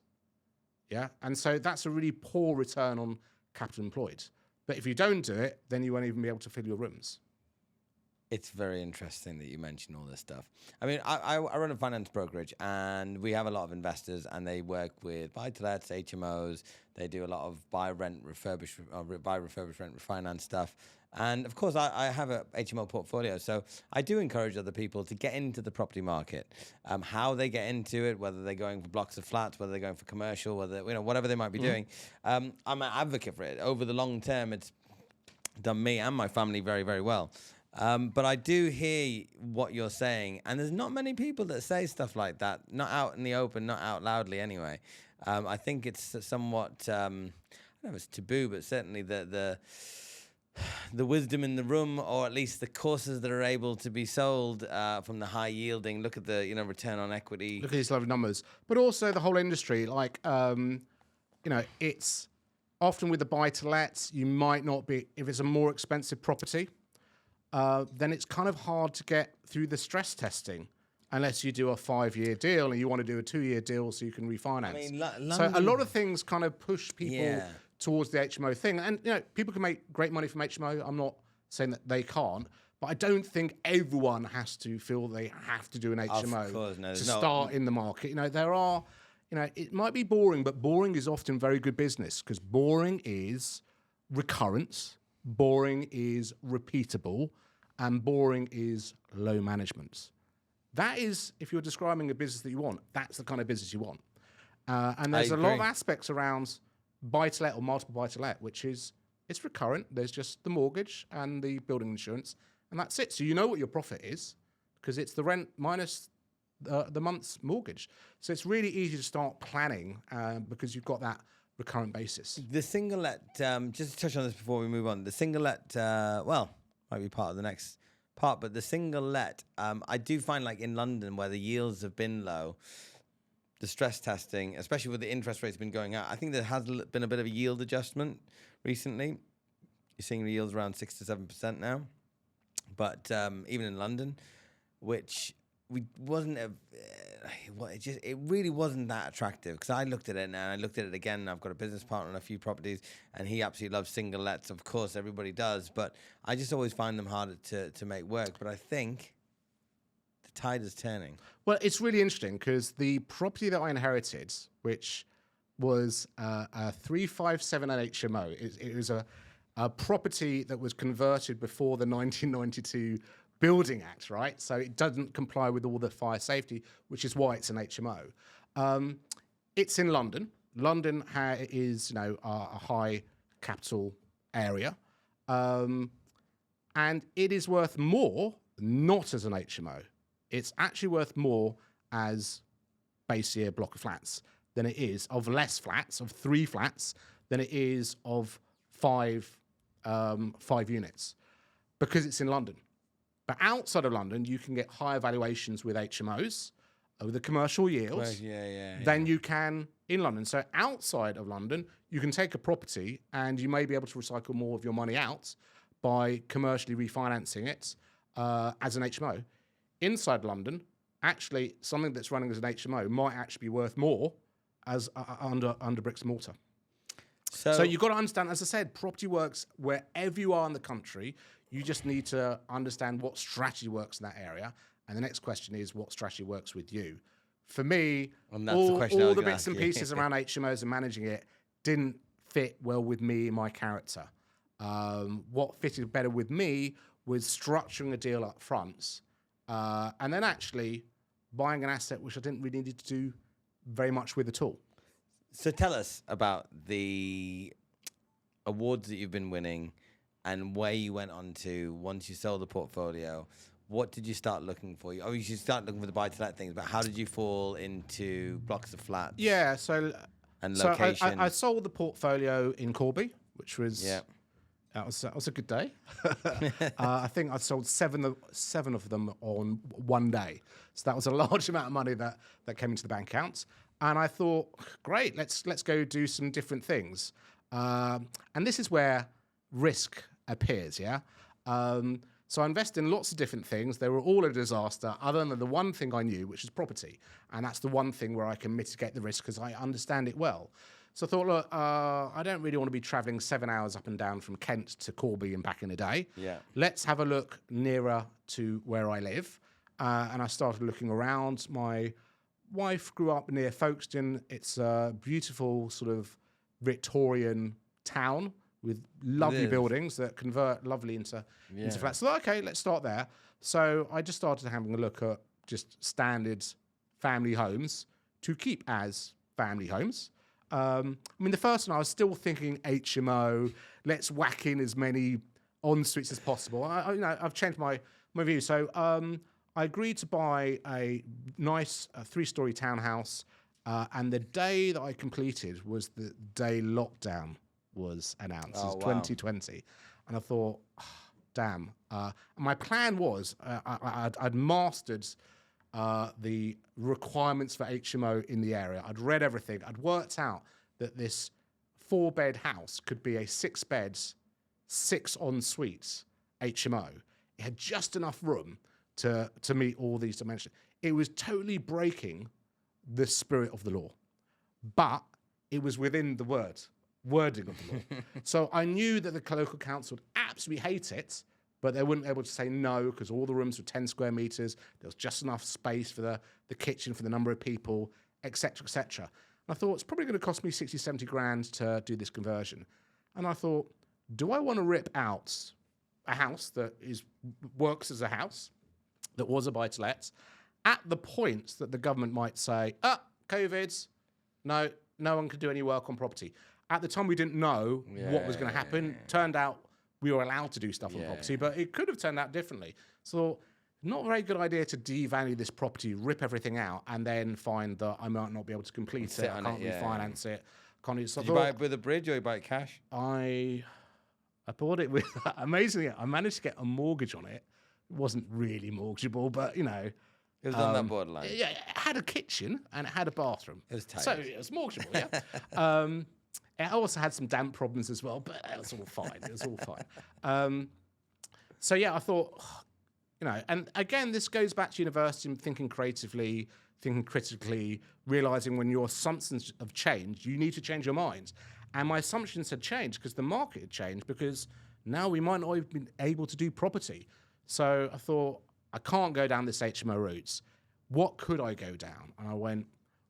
Yeah? And so that's a really poor return on capital employed. But if you don't do it, then you won't even be able to fill your rooms.
It's very interesting that you mention all this stuff. I mean, I run a finance brokerage, and we have a lot of investors, and they work with buy-to-lets, HMOs. They do a lot of buy, refurbish, rent, refinance stuff. And of course, I have a HMO portfolio, so I do encourage other people to get into the property market. How they get into it, whether they're going for blocks of flats, whether they're going for commercial, whether whatever they might be doing. I'm an advocate for it. Over the long term, it's done me and my family very, very well. But I do hear what you're saying, and there's not many people that say stuff like that, not out in the open, not out loudly anyway. I think it's somewhat, I don't know if it's taboo, but certainly the wisdom in the room, or at least the courses that are able to be sold from the high yielding. Look at the return on equity.
Look at these lovely numbers. But also the whole industry, like, it's often with the buy-to-lets, you might not be, if it's a more expensive property, then it's kind of hard to get through the stress testing unless you do a 5-year deal and you want to do a 2-year deal so you can refinance.
I mean, London,
so a lot of things kind of push people towards the HMO thing. And, people can make great money from HMO. I'm not saying that they can't. But I don't think everyone has to feel they have to do an HMO to start in the market. There are, it might be boring, but boring is often very good business because boring is recurrence, boring is repeatable, and boring is low management. That is, if you're describing a business that you want, that's the kind of business you want. And there's a lot of aspects around buy-to-let or multiple buy-to-let, which is, it's recurrent. There's just the mortgage and the building insurance, and that's it. So you know what your profit is because it's the rent minus the month's mortgage. So it's really easy to start planning because you've got that recurrent basis.
The single let, just to touch on this before we move on, the single let, might be part of the next part, but the single let, I do find like in London where the yields have been low, the stress testing, especially with the interest rates been going out, I think there has been a bit of a yield adjustment recently. You're seeing the yields around 6 to 7% now. But even in London, which wasn't it really wasn't that attractive, because I looked at it and I looked at it again, and I've got a business partner on a few properties, and he absolutely loves single lets. Of course, everybody does, but I just always find them harder to make work. But I think the tide is turning.
Well, it's really interesting because the property that I inherited, which was a 357 HMO, it was a property that was converted before the 1992 Building Act, right? So it doesn't comply with all the fire safety, which is why it's an HMO. It's in London. London is, a high capital area, and it is worth more not as an HMO. It's actually worth more as base year block of flats than it is of less flats, of 3 flats, than it is of 5 units, because it's in London. But outside of London, you can get higher valuations with HMOs, with the commercial yields, than you can in London. So outside of London, you can take a property and you may be able to recycle more of your money out by commercially refinancing it as an HMO. Inside London, actually, something that's running as an HMO might actually be worth more as under bricks and mortar. So you've got to understand, as I said, property works wherever you are in the country. You just need to understand what strategy works in that area. And the next question is, what strategy works with you? For me, all the bits and pieces around HMOs and managing it didn't fit well with me and my character. What fitted better with me was structuring a deal up front, and then actually buying an asset which I didn't really need to do very much with at all.
So tell us about the awards that you've been winning and where you went on to once you sold the portfolio. What did you start looking for? Oh, you should start looking for the buy-to-let things, but how did you fall into blocks of flats?
Yeah,
and location.
I sold the portfolio in Corby, which was that was a good day. I think I sold seven of them on one day, so that was a large amount of money that came into the bank account. And I thought, great, let's go do some different things. And this is where risk appears, yeah? So I invested in lots of different things. They were all a disaster, other than the one thing I knew, which is property. And that's the one thing where I can mitigate the risk because I understand it well. So I thought, look, I don't really want to be traveling 7 hours up and down from Kent to Corby and back in a day.
Yeah.
Let's have a look nearer to where I live. And I started looking around. My wife grew up near Folkestone. It's a beautiful sort of Victorian town with lovely buildings that convert lovely into flats. So, okay, let's start there. So I just started having a look at just standard family homes to keep as family homes. I mean, the first one, I was still thinking HMO. Let's whack in as many en suites as possible. I've changed my view. So I agreed to buy a nice 3-story townhouse. And the day that I completed was the day lockdown was announced. It was 2020. And I thought, damn. My plan was I'd mastered the requirements for HMO in the area. I'd read everything. I'd worked out that this 4-bed house could be a 6-bed, 6 en-suite HMO. It had just enough room to meet all these dimensions. It was totally breaking the spirit of the law, but it was within the wording of the law. So I knew that the local council would absolutely hate it, but they wouldn't be able to say no because all the rooms were 10 square meters. There was just enough space for the kitchen for the number of people, etc., etc. And I thought, it's probably going to cost me 60, 70 grand to do this conversion. And I thought, do I want to rip out a house that works as a house, that was a buy-to-let, at the point that the government might say, COVID, no one can do any work on property. At the time, we didn't know what was going to happen. Turned out we were allowed to do stuff on property, but it could have turned out differently. So not a very good idea to devalue this property, rip everything out, and then find that I might not be able to complete it. I can't refinance it. Did
you buy it with a bridge or you buy it cash?
I bought it with, amazingly, I managed to get a mortgage on it. It wasn't really mortgageable, but,
It was on that borderline.
Yeah, it had a kitchen and it had a bathroom.
It was tight.
So it was mortgageable, yeah. It also had some damp problems as well, but it was all fine. It was all fine. So yeah, I thought, and again, this goes back to university and thinking creatively, thinking critically, realizing when your assumptions have changed, you need to change your mind. And my assumptions had changed because the market had changed, because now we might not have been able to do property. So I thought, I can't go down this HMO route. What could I go down? And I went,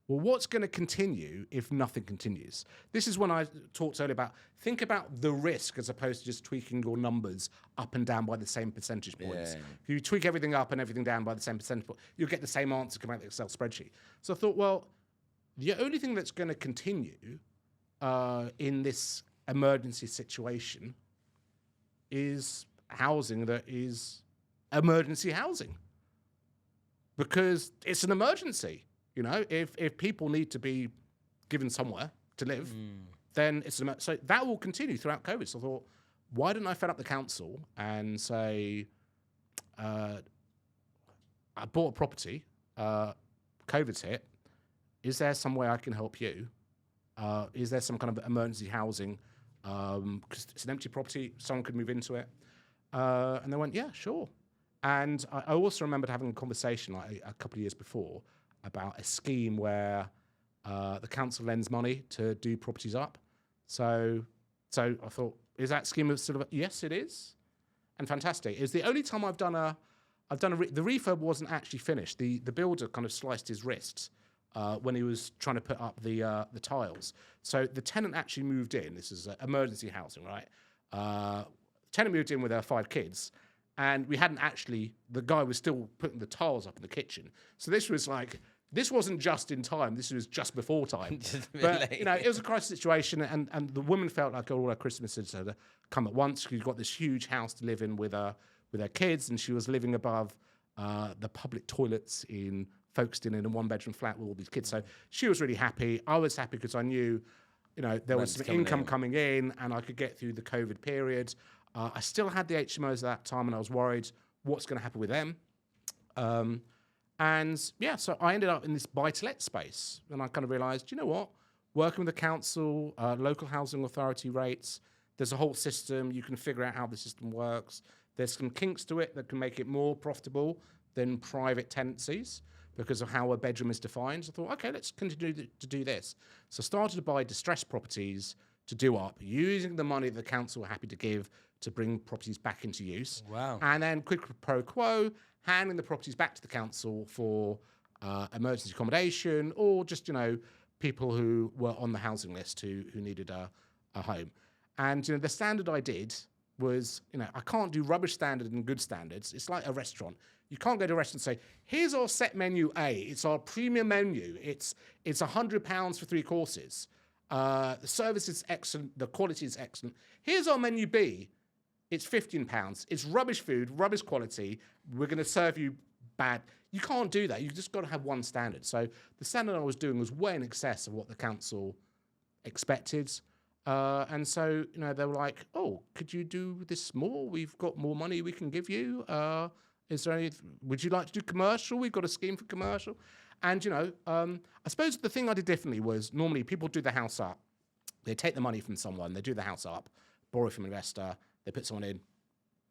well, what's going to continue if nothing continues? This is when I talked earlier about, think about the risk as opposed to just tweaking your numbers up and down by the same percentage points.
Yeah.
If you tweak everything up and everything down by the same percentage point, you'll get the same answer coming out of the Excel spreadsheet. So I thought, well, the only thing that's going to continue in this emergency situation is housing that is emergency housing. Because it's an emergency. If people need to be given somewhere to live, then it's so that will continue throughout COVID. So I thought, why didn't I phone up the council and say, I bought a property, COVID's hit. Is there some way I can help you? Is there some kind of emergency housing? Because it's an empty property, someone could move into it. And they went, yeah, sure. And I also remembered having a conversation like a couple of years before about a scheme where the council lends money to do properties up. So I thought, is that scheme sort of yes, it is, and fantastic. It's the only time I've done the refurb wasn't actually finished. The builder kind of sliced his wrists when he was trying to put up the tiles. So the tenant actually moved in. This is emergency housing, right? Tenant moved in with her 5 kids. And we hadn't actually, the guy was still putting the tiles up in the kitchen. So this wasn't just in time, this was just before time. But, it was a crisis situation, and the woman felt like all her Christmases had come at once. She'd got this huge house to live in with her kids, and she was living above the public toilets in Folkestone in a 1-bedroom flat with all these kids. So she was really happy. I was happy because I knew, there was some income coming in, and I could get through the COVID period. I still had the HMOs at that time, and I was worried what's going to happen with them. So I ended up in this buy-to-let space, and I kind of realised, you know what? Working with the council, local housing authority rates, there's a whole system. You can figure out how the system works. There's some kinks to it that can make it more profitable than private tenancies because of how a bedroom is defined. So I thought, okay, let's continue to do this. So I started to buy distressed properties to do up, using the money the council were happy to give to bring properties back into use.
Wow.
And then quid pro quo, handing the properties back to the council for emergency accommodation, or just, people who were on the housing list who needed a home. And, the standard I did was, I can't do rubbish standard and good standards. It's like a restaurant. You can't go to a restaurant and say, here's our set menu A. It's our premium menu. It's £100 for 3 courses. The service is excellent. The quality is excellent. Here's our menu B. It's £15. It's rubbish food, rubbish quality. We're going to serve you bad. You can't do that. You've just got to have one standard. So the standard I was doing was way in excess of what the council expected. And so, they were like, oh, could you do this more? We've got more money we can give you. Would you like to do commercial? We've got a scheme for commercial. And, I suppose the thing I did differently was normally people do the house up. They take the money from someone, they do the house up, borrow from an investor, they put someone in,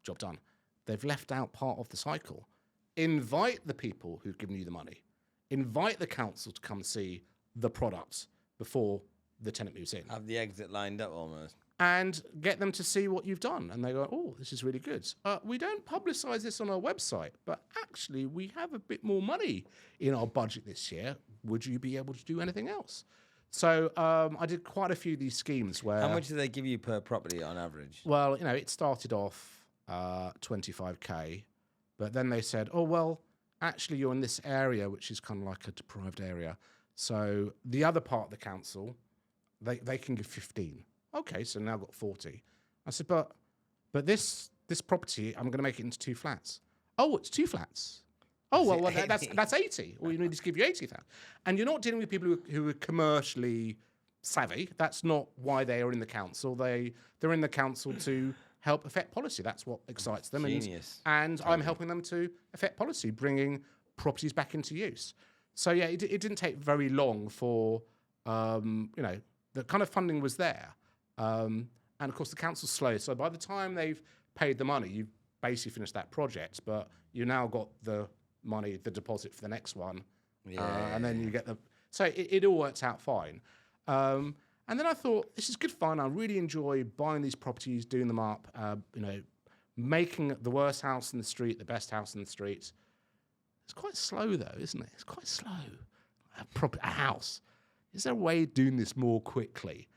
job done. They've left out part of the cycle. Invite the people who've given you the money. Invite the council to come see the product before the tenant moves in.
Have the exit lined up almost.
And get them to see what you've done. And they go, oh, this is really good. We don't publicise this on our website, but actually we have a bit more money in our budget this year. Would you be able to do anything else? So I did quite a few of these schemes where...
How much do they give you per property on average?
Well, it started off 25k, but then they said, oh, well, actually you're in this area, which is kind of like a deprived area. So the other part of the council, they can give 15. Okay, so now I've got 40. I said, but this property, I'm going to make it into 2 flats. Oh, it's 2 flats. Oh, well, that's 80. Well, you need to give you 80,000. And you're not dealing with people who are commercially savvy. That's not why they are in the council. They're in the council to help affect policy. That's what excites them.
Genius.
And I'm helping them to affect policy, bringing properties back into use. So, yeah, it didn't take very long for, the kind of funding was there. And of course, the council's slow. So by the time they've paid the money, you've basically finished that project, but you now got the money, the deposit for the next one. And then you get the... So it all works out fine. And then I thought, this is good fun. I really enjoy buying these properties, doing them up, making the worst house in the street the best house in the street. It's quite slow, though, isn't it? It's quite slow. A house. Is there a way of doing this more quickly?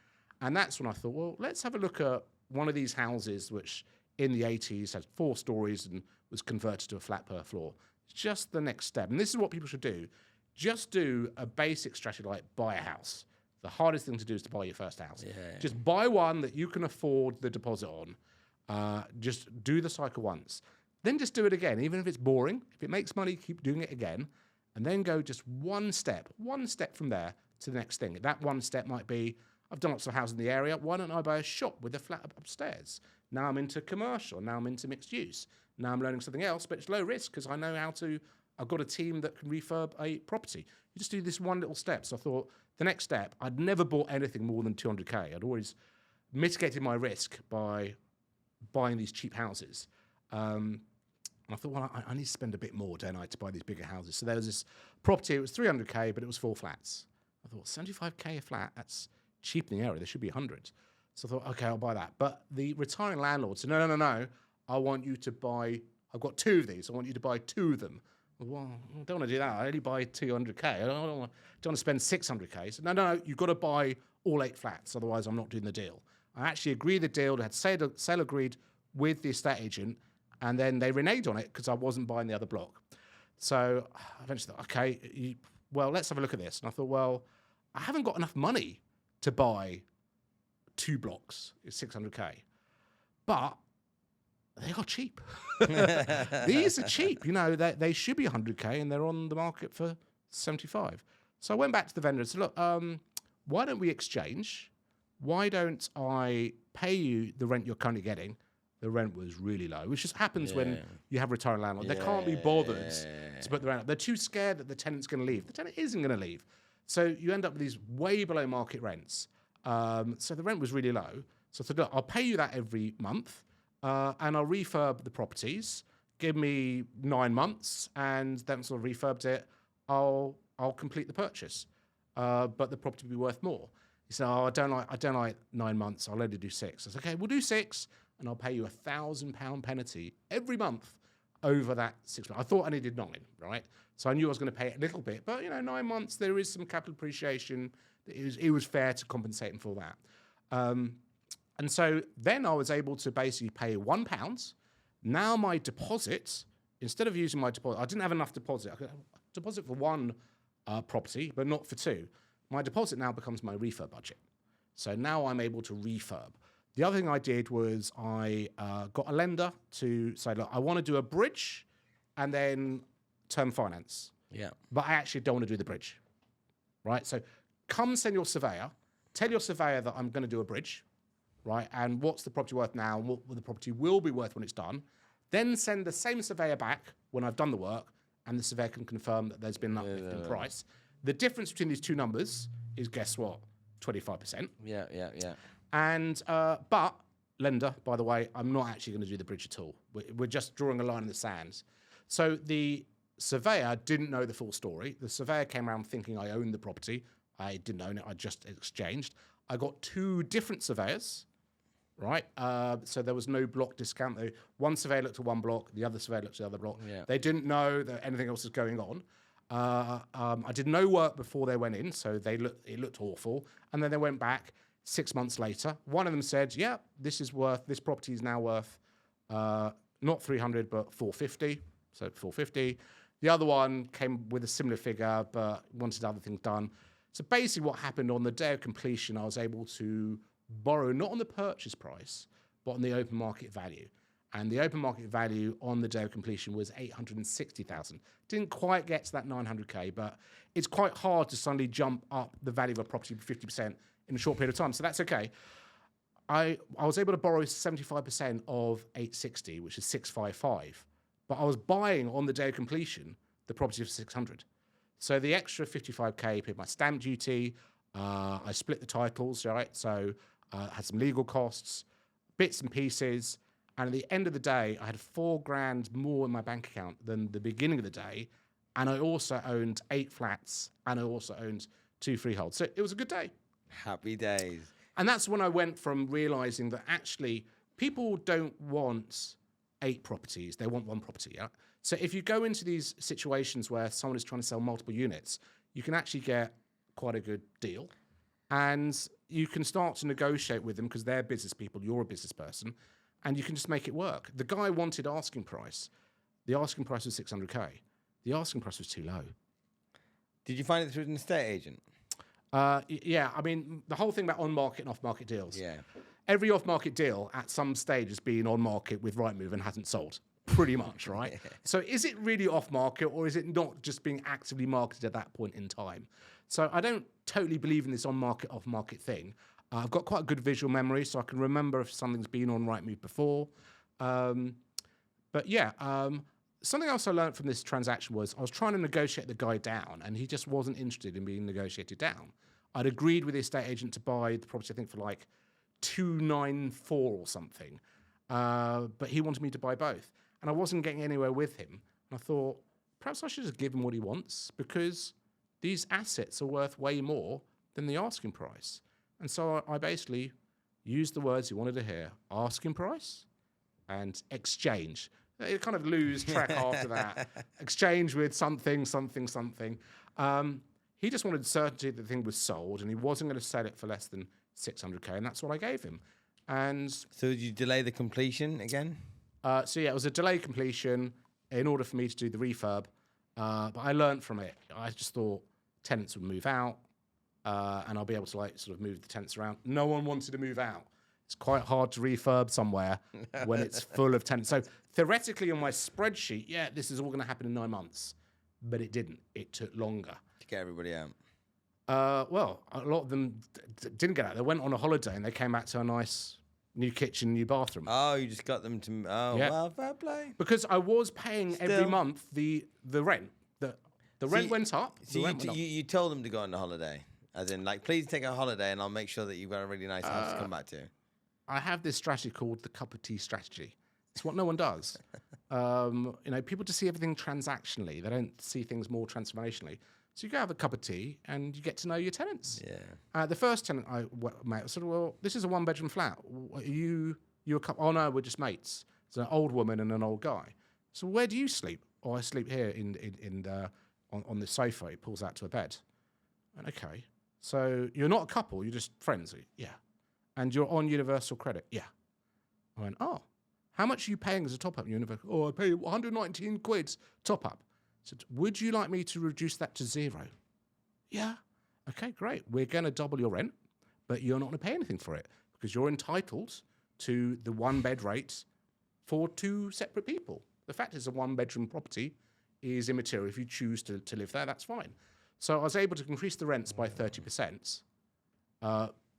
And that's when I thought, well, let's have a look at one of these houses, which in the 80s had 4 stories and was converted to a flat per floor. It's just the next step. And this is what people should do. Just do a basic strategy like buy a house. The hardest thing to do is to buy your first house. Just buy one that you can afford the deposit on. Just do the cycle once. Then just do it again, even if it's boring. If it makes money, keep doing it again. And then go just one step from there to the next thing. That one step might be, I've done lots of houses in the area. Why don't I buy a shop with a flat upstairs? Now I'm into commercial. Now I'm into mixed use. Now I'm learning something else, but it's low risk because I know how to. I've got a team that can refurb a property. You just do this one little step. So I thought the next step, I'd never bought anything more than 200K. I'd always mitigated my risk by buying these cheap houses. I thought, well, I need to spend a bit more, don't I, to buy these bigger houses. So there was this property, it was 300K, but it was 4 flats. I thought, 75K a flat, that's cheap in the area. There should be 100. So I thought, okay, I'll buy that. But the retiring landlord said, no. I want you to buy, I've got 2 of these. I want you to buy 2 of them. Well, I don't want to do that. I only buy 200K. I don't want to spend 600K. So no, you've got to buy all 8 flats. Otherwise, I'm not doing the deal. I actually agreed the deal. I had sale agreed with the estate agent. And then they reneged on it because I wasn't buying the other block. So I eventually thought, okay, well, let's have a look at this. And I thought, well, I haven't got enough money to buy 2 blocks. It's 600K. But they are cheap. These are cheap. They should be 100K and they're on the market for 75. So I went back to the vendor and said, look, why don't we exchange? Why don't I pay you the rent you're currently getting? The rent was really low, which just happens when you have a retiring landlord. They can't be bothered to put the rent up. They're too scared that the tenant's going to leave. The tenant isn't going to leave. So you end up with these way below market rents. So the rent was really low. So I said, look, I'll pay you that every month, and I'll refurb the properties. Give me 9 months, and then sort of refurbed it. I'll complete the purchase, but the property will be worth more. He said, I don't like 9 months. I'll only do 6. I said, okay, we'll do 6. And I'll pay you £1,000 penalty every month over that 6 months. I thought I needed 9, right? So I knew I was going to pay it a little bit, but 9 months there is some capital appreciation. It was fair to compensate him for that. And so then I was able to basically pay £1. Now my deposit, instead of using my deposit, I didn't have enough deposit. I could deposit for 1 property, but not for 2. My deposit now becomes my refurb budget. So now I'm able to refurb. The other thing I did was I got a lender to say, look, I want to do a bridge and then term finance.
Yeah.
But I actually don't want to do the bridge, right? So come send your surveyor, tell your surveyor that I'm going to do a bridge, right? And what's the property worth now and what the property will be worth when it's done. Then send the same surveyor back when I've done the work and the surveyor can confirm that there's been an uplift in price. The difference between these 2 numbers is, guess what? 25%.
Yeah.
And, but, lender, by the way, I'm not actually going to do the bridge at all. We're just drawing a line in the sand. So the surveyor didn't know the full story. The surveyor came around thinking I owned the property. I didn't own it. I just exchanged. I got 2 different surveyors, right? So there was no block discount. One surveyor looked at one block. The other surveyor looked at the other block. Yeah. They didn't know that anything else was going on. I did no work before they went in, so it looked awful. And then they went back 6 months later. One of them said, yeah, this property is now worth not 300, but 450. So 450. The other one came with a similar figure, but wanted other things done. So basically what happened on the day of completion, I was able to borrow not on the purchase price, but on the open market value. And the open market value on the day of completion was 860,000. Didn't quite get to that 900K, but it's quite hard to suddenly jump up the value of a property by 50% in a short period of time. So that's okay. I was able to borrow 75% of 860, which is 655. But I was buying on the day of completion the property for 600. So the extra 55K paid my stamp duty. I split the titles, right? So I had some legal costs, bits and pieces. And at the end of the day, I had $4,000 more in my bank account than the beginning of the day. And I also owned 8 flats, and I also owned 2 freeholds. So it was a good day.
Happy days.
And that's when I went from realizing that actually people don't want 8 properties, they want 1 property. Yeah. So if you go into these situations where someone is trying to sell multiple units, you can actually get quite a good deal. And you can start to negotiate with them because they're business people, you're a business person, and you can just make it work. The guy wanted asking price. The asking price was 600K. The asking price was too low.
Did you find it through an estate agent?
Yeah, I mean, the whole thing about on-market and off-market deals.
Yeah.
Every off-market deal at some stage has been on-market with Rightmove and hasn't sold, pretty much, right? So is it really off-market, or is it not just being actively marketed at that point in time? So I don't totally believe in this on-market, off-market thing. I've got quite a good visual memory, so I can remember if something's been on Rightmove before. But yeah, something else I learned from this transaction was I was trying to negotiate the guy down, and he just wasn't interested in being negotiated down. I'd agreed with the estate agent to buy the property, I think, for like 294 or something, but he wanted me to buy both, and I wasn't getting anywhere with him. And I thought, perhaps I should just give him what he wants, because these assets are worth way more than the asking price. And so I basically used the words he wanted to hear: asking price and exchange. You kind of lose track after that. Exchange with something. He just wanted certainty that the thing was sold, and he wasn't going to sell it for less than 600K, and that's what I gave him. And
so did you delay the completion again?
So yeah, it was a delayed completion in order for me to do the refurb. But I learned from it. I just thought tenants would move out, and I'll be able to like sort of move the tenants around. No one wanted to move out. It's quite hard to refurb somewhere when it's full of tenants. So theoretically on my spreadsheet, yeah, this is all going to happen in 9 months, but it didn't. It took longer.
To get everybody out.
Well, a lot of them didn't get out. They went on a holiday and they came back to a nice new kitchen, new bathroom.
Oh, you just got them to... Oh, yeah. Well, fair play.
Because I was paying every month the rent. The rent went up.
So you told them to go on the holiday? As in, like, please take a holiday and I'll make sure that you've got a really nice house to come back to.
I have this strategy called the cup of tea strategy. It's what no one does. People just see everything transactionally. They don't see things more transformationally. So you go have a cup of tea and you get to know your tenants.
Yeah.
The first tenant I met, I said, well, this is a 1-bedroom flat. Are you a couple? Oh, no, we're just mates. It's an old woman and an old guy. So where do you sleep? Oh, I sleep here on the sofa. He pulls out to a bed. And, okay. So you're not a couple. You're just friends. Yeah. And you're on universal credit? Yeah. I went, oh, how much are you paying as a top-up? Universal? Oh, I pay 119 quid top-up. I said, would you like me to reduce that to 0? Yeah. Okay, great. We're going to double your rent, but you're not going to pay anything for it because you're entitled to the 1-bed rate for 2 separate people. The fact is a 1-bedroom property is immaterial. If you choose to live there, that's fine. So I was able to increase the rents by 30%.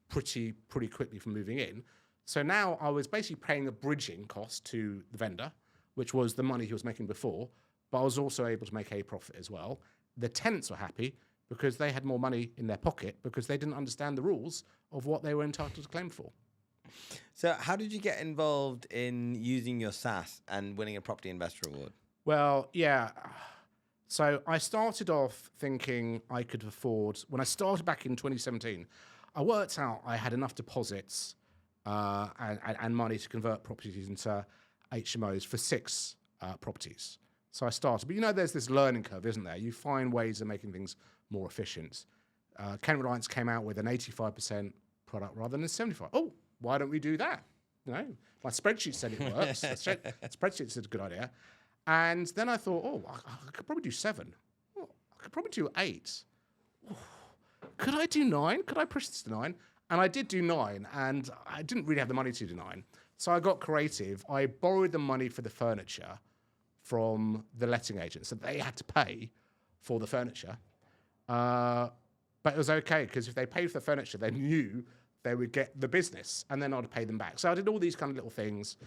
Pretty quickly from moving in. So now I was basically paying a bridging cost to the vendor, which was the money he was making before, but I was also able to make a profit as well. The tenants were happy because they had more money in their pocket because they didn't understand the rules of what they were entitled to claim for.
So how did you get involved in using your SaaS and winning a Property Investor Award?
Well, yeah. So I started off thinking I could afford, when I started back in 2017, I worked out I had enough deposits and money to convert properties into HMOs for 6 properties. So I started. But there's this learning curve, isn't there? You find ways of making things more efficient. Kent Reliance came out with an 85% product rather than a 75%. Oh, why don't we do that? My spreadsheet said it works. Spreadsheet said it's a good idea. And then I thought, oh, I could probably do 7. Oh, I could probably do 8. Oh, could I do 9? Could I push this to 9? And I did do 9, and I didn't really have the money to do 9. So I got creative. I borrowed the money for the furniture from the letting agent. So they had to pay for the furniture. But it was okay, because if they paid for the furniture, they knew they would get the business, and then I'd pay them back. So I did all these kind of little things,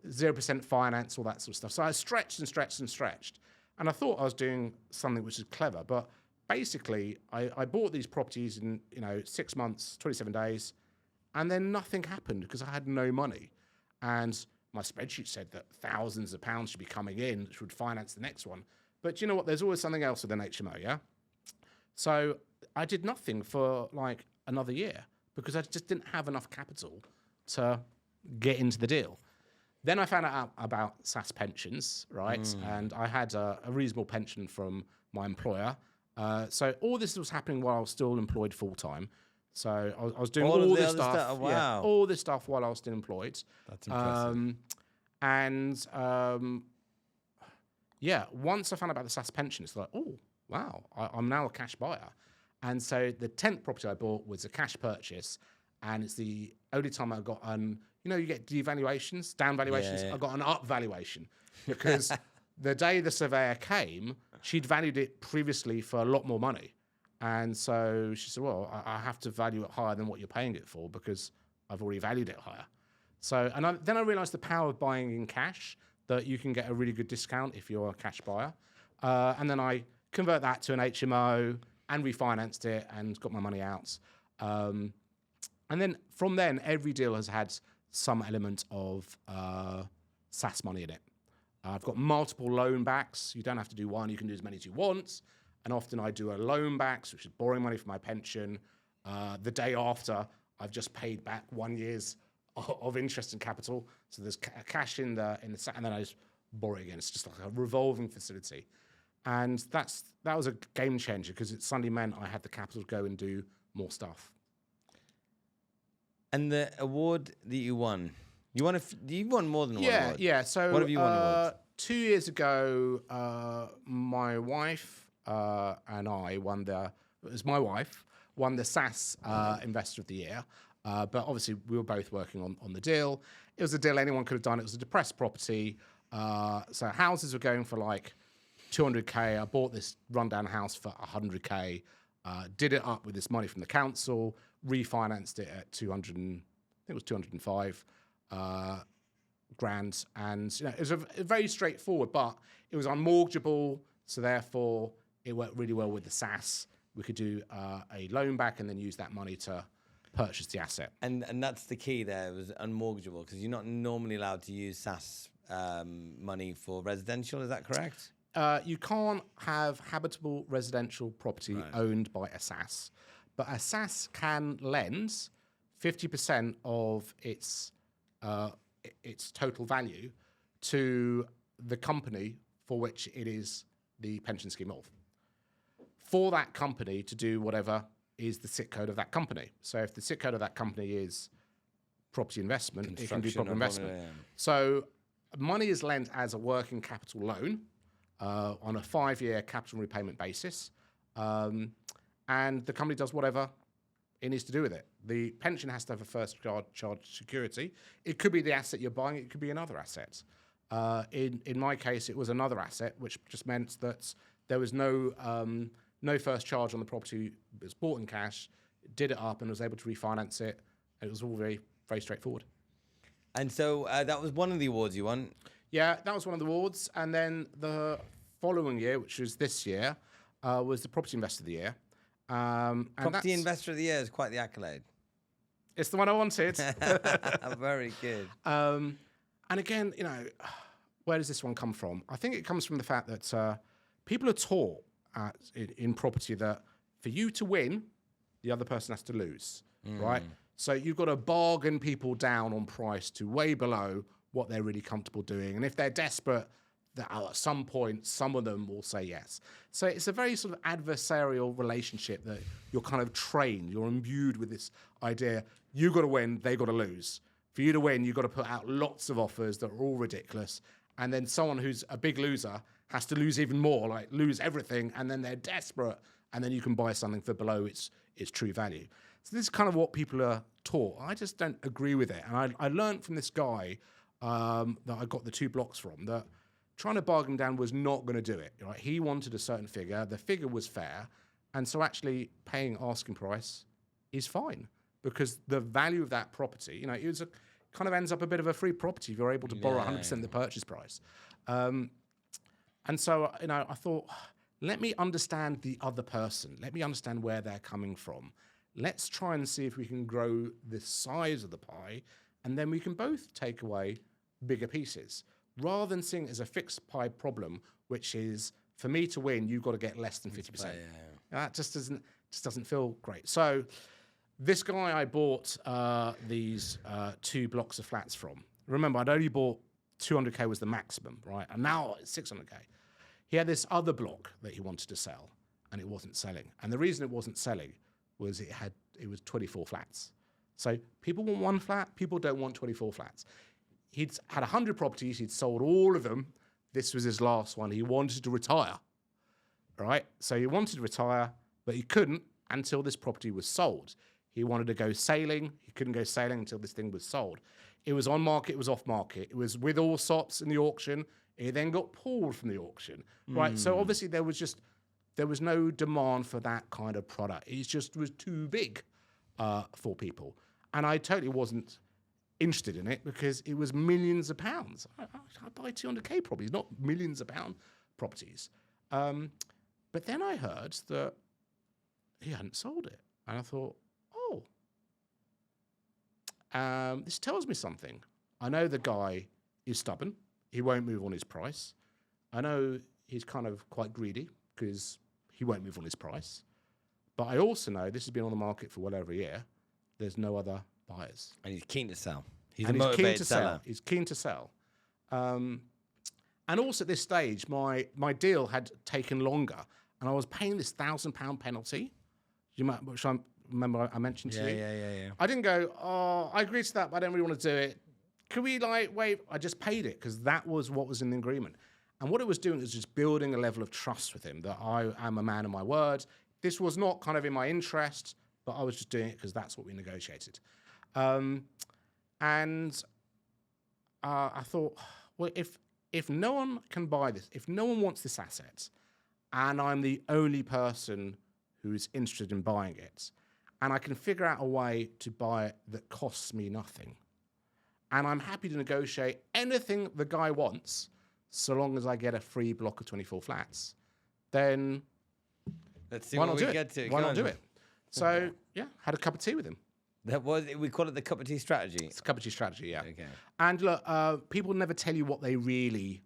0% finance, all that sort of stuff. So I stretched and stretched and stretched. And I thought I was doing something which is clever, but basically, I bought these properties in 6 months, 27 days, and then nothing happened because I had no money. And my spreadsheet said that thousands of pounds should be coming in, which would finance the next one. But you know what? There's always something else with an HMO, yeah? So I did nothing for like another year because I just didn't have enough capital to get into the deal. Then I found out about SAS pensions, right? And I had a reasonable pension from my employer. So all this was happening while I was still employed full time. So I was doing all this stuff.
Wow.
All this stuff while I was still employed.
That's impressive.
Once I found out about the SAS pension, it's like, oh, wow, I'm now a cash buyer. And so the 10th property I bought was a cash purchase. And it's the only time I got you get devaluations, down valuations.
Yeah.
I got an up valuation because the day the surveyor came, she'd valued it previously for a lot more money. And so she said, well, I have to value it higher than what you're paying it for because I've already valued it higher. So, then I realized the power of buying in cash, that you can get a really good discount if you're a cash buyer. And then I convert that to an HMO and refinanced it and got my money out. And then from then, every deal has had some element of SAS money in it. I've got multiple loan backs. You don't have to do one. You can do as many as you want. And often I do a loan backs, which is borrowing money for my pension. The day after, I've just paid back 1 year's of interest and capital. So there's cash in the and then I just borrow again. It's just like a revolving facility. And that was a game changer because it suddenly meant I had the capital to go and do more stuff.
And the award that you won more than one award.
Yeah. So
what have you won awards?
2 years ago, my wife and I won my wife won the SAS Investor of the Year. But obviously we were both working on the deal. It was a deal anyone could have done. It was a depressed property. So houses were going for like 200K. I bought this rundown house for 100K. Did it up with this money from the council, refinanced it at 200, I think it was 205 grand. And it was a very straightforward, but it was unmortgageable. So therefore it worked really well with the SAS. We could do a loan back and then use that money to purchase the asset.
And that's the key there, it was unmortgageable, because you're not normally allowed to use SAS money for residential, is that correct?
You can't have habitable residential property owned by a SAS, but a SAS can lend 50% of its total value to the company for which it is the pension scheme of. For that company to do whatever is the SIC code of that company. So if the SIC code of that company is property investment, it can do property investment. So money is lent as a working capital loan on a 5-year capital repayment basis. And the company does whatever it needs to do with it. The pension has to have a first charge security. It could be the asset you're buying. It could be another asset. In my case, it was another asset, which just meant that there was no first charge on the property. It was bought in cash, did it up, and was able to refinance it. It was all very, very straightforward.
And so that was one of the awards you won?
Yeah, that was one of the awards. And then the following year, which was this year, was the Property Investor of the Year.
Property Investor of the Year is quite the accolade.
It's the one I wanted.
Very good.
And again, where does this one come from? I think it comes from the fact that people are taught in property that for you to win, the other person has to lose, right? So you've got to bargain people down on price to way below what they're really comfortable doing. And if they're desperate, at some point, some of them will say yes. So it's a very sort of adversarial relationship that you're kind of trained, you're imbued with this idea, you've got to win, they've got to lose. For you to win, you've got to put out lots of offers that are all ridiculous. And then someone who's a big loser has to lose even more, like lose everything, and then they're desperate, and then you can buy something for below its true value. So this is kind of what people are taught. I just don't agree with it. And I learned from this guy that I got the 2 blocks from that trying to bargain down was not going to do it. Right? He wanted a certain figure. The figure was fair. And so actually paying asking price is fine because the value of that property, it was kind of ends up a bit of a free property if you're able to borrow 100% of the purchase price. And so, I thought, let me understand the other person. Let me understand where they're coming from. Let's try and see if we can grow the size of the pie, and then we can both take away bigger pieces. Rather than seeing it as a fixed pie problem, which is, for me to win, you've got to get less than 50%. That just doesn't feel great. So this guy I bought these 2 blocks of flats from. Remember, I'd only bought 200K was the maximum, right? And now it's 600K. He had this other block that he wanted to sell, and it wasn't selling. And the reason it wasn't selling was it was 24 flats. So people want 1 flat, people don't want 24 flats. He'd had 100 properties, he'd sold all of them. This was his last one. He wanted to retire, right? So he wanted to retire, but he couldn't until this property was sold. He wanted to go sailing. He couldn't go sailing until this thing was sold. It was on market, it was off market. It was with all SOPs in the auction. It then got pulled from the auction, right? So obviously there was no demand for that kind of product. It just was too big for people. And I totally wasn't interested in it because it was millions of pounds. I buy 200K properties, not millions of pound properties. But then I heard that he hadn't sold it. And I thought, this tells me something. I know the guy is stubborn. He won't move on his price. I know he's kind of quite greedy because he won't move on his price. But I also know this has been on the market for well over a year. There's no other buyers.
And he's keen to sell. He's
and
a motivated seller.
He's keen to sell. And also at this stage, my deal had taken longer, and I was paying this £1,000 penalty. Which I remember I mentioned to you.
Yeah.
I didn't go, I agreed to that, but I don't really want to do it. Can we wait? I just paid it because that was what was in the agreement. And what it was doing is just building a level of trust with him that I am a man of my word. This was not kind of in my interest, but I was just doing it because that's what we negotiated. And I thought, well, if no one can buy this, if no one wants this asset, and I'm the only person who's interested in buying it, and I can figure out a way to buy it that costs me nothing, and I'm happy to negotiate anything the guy wants, so long as I get a free block of 24 flats, then
let's see
why
what
not
we
do
get
it?
to.
Why not do it? So yeah, had a cup of tea with him.
We call it the cup of tea strategy.
It's a cup of tea strategy, yeah.
Okay.
And look, people never tell you what they really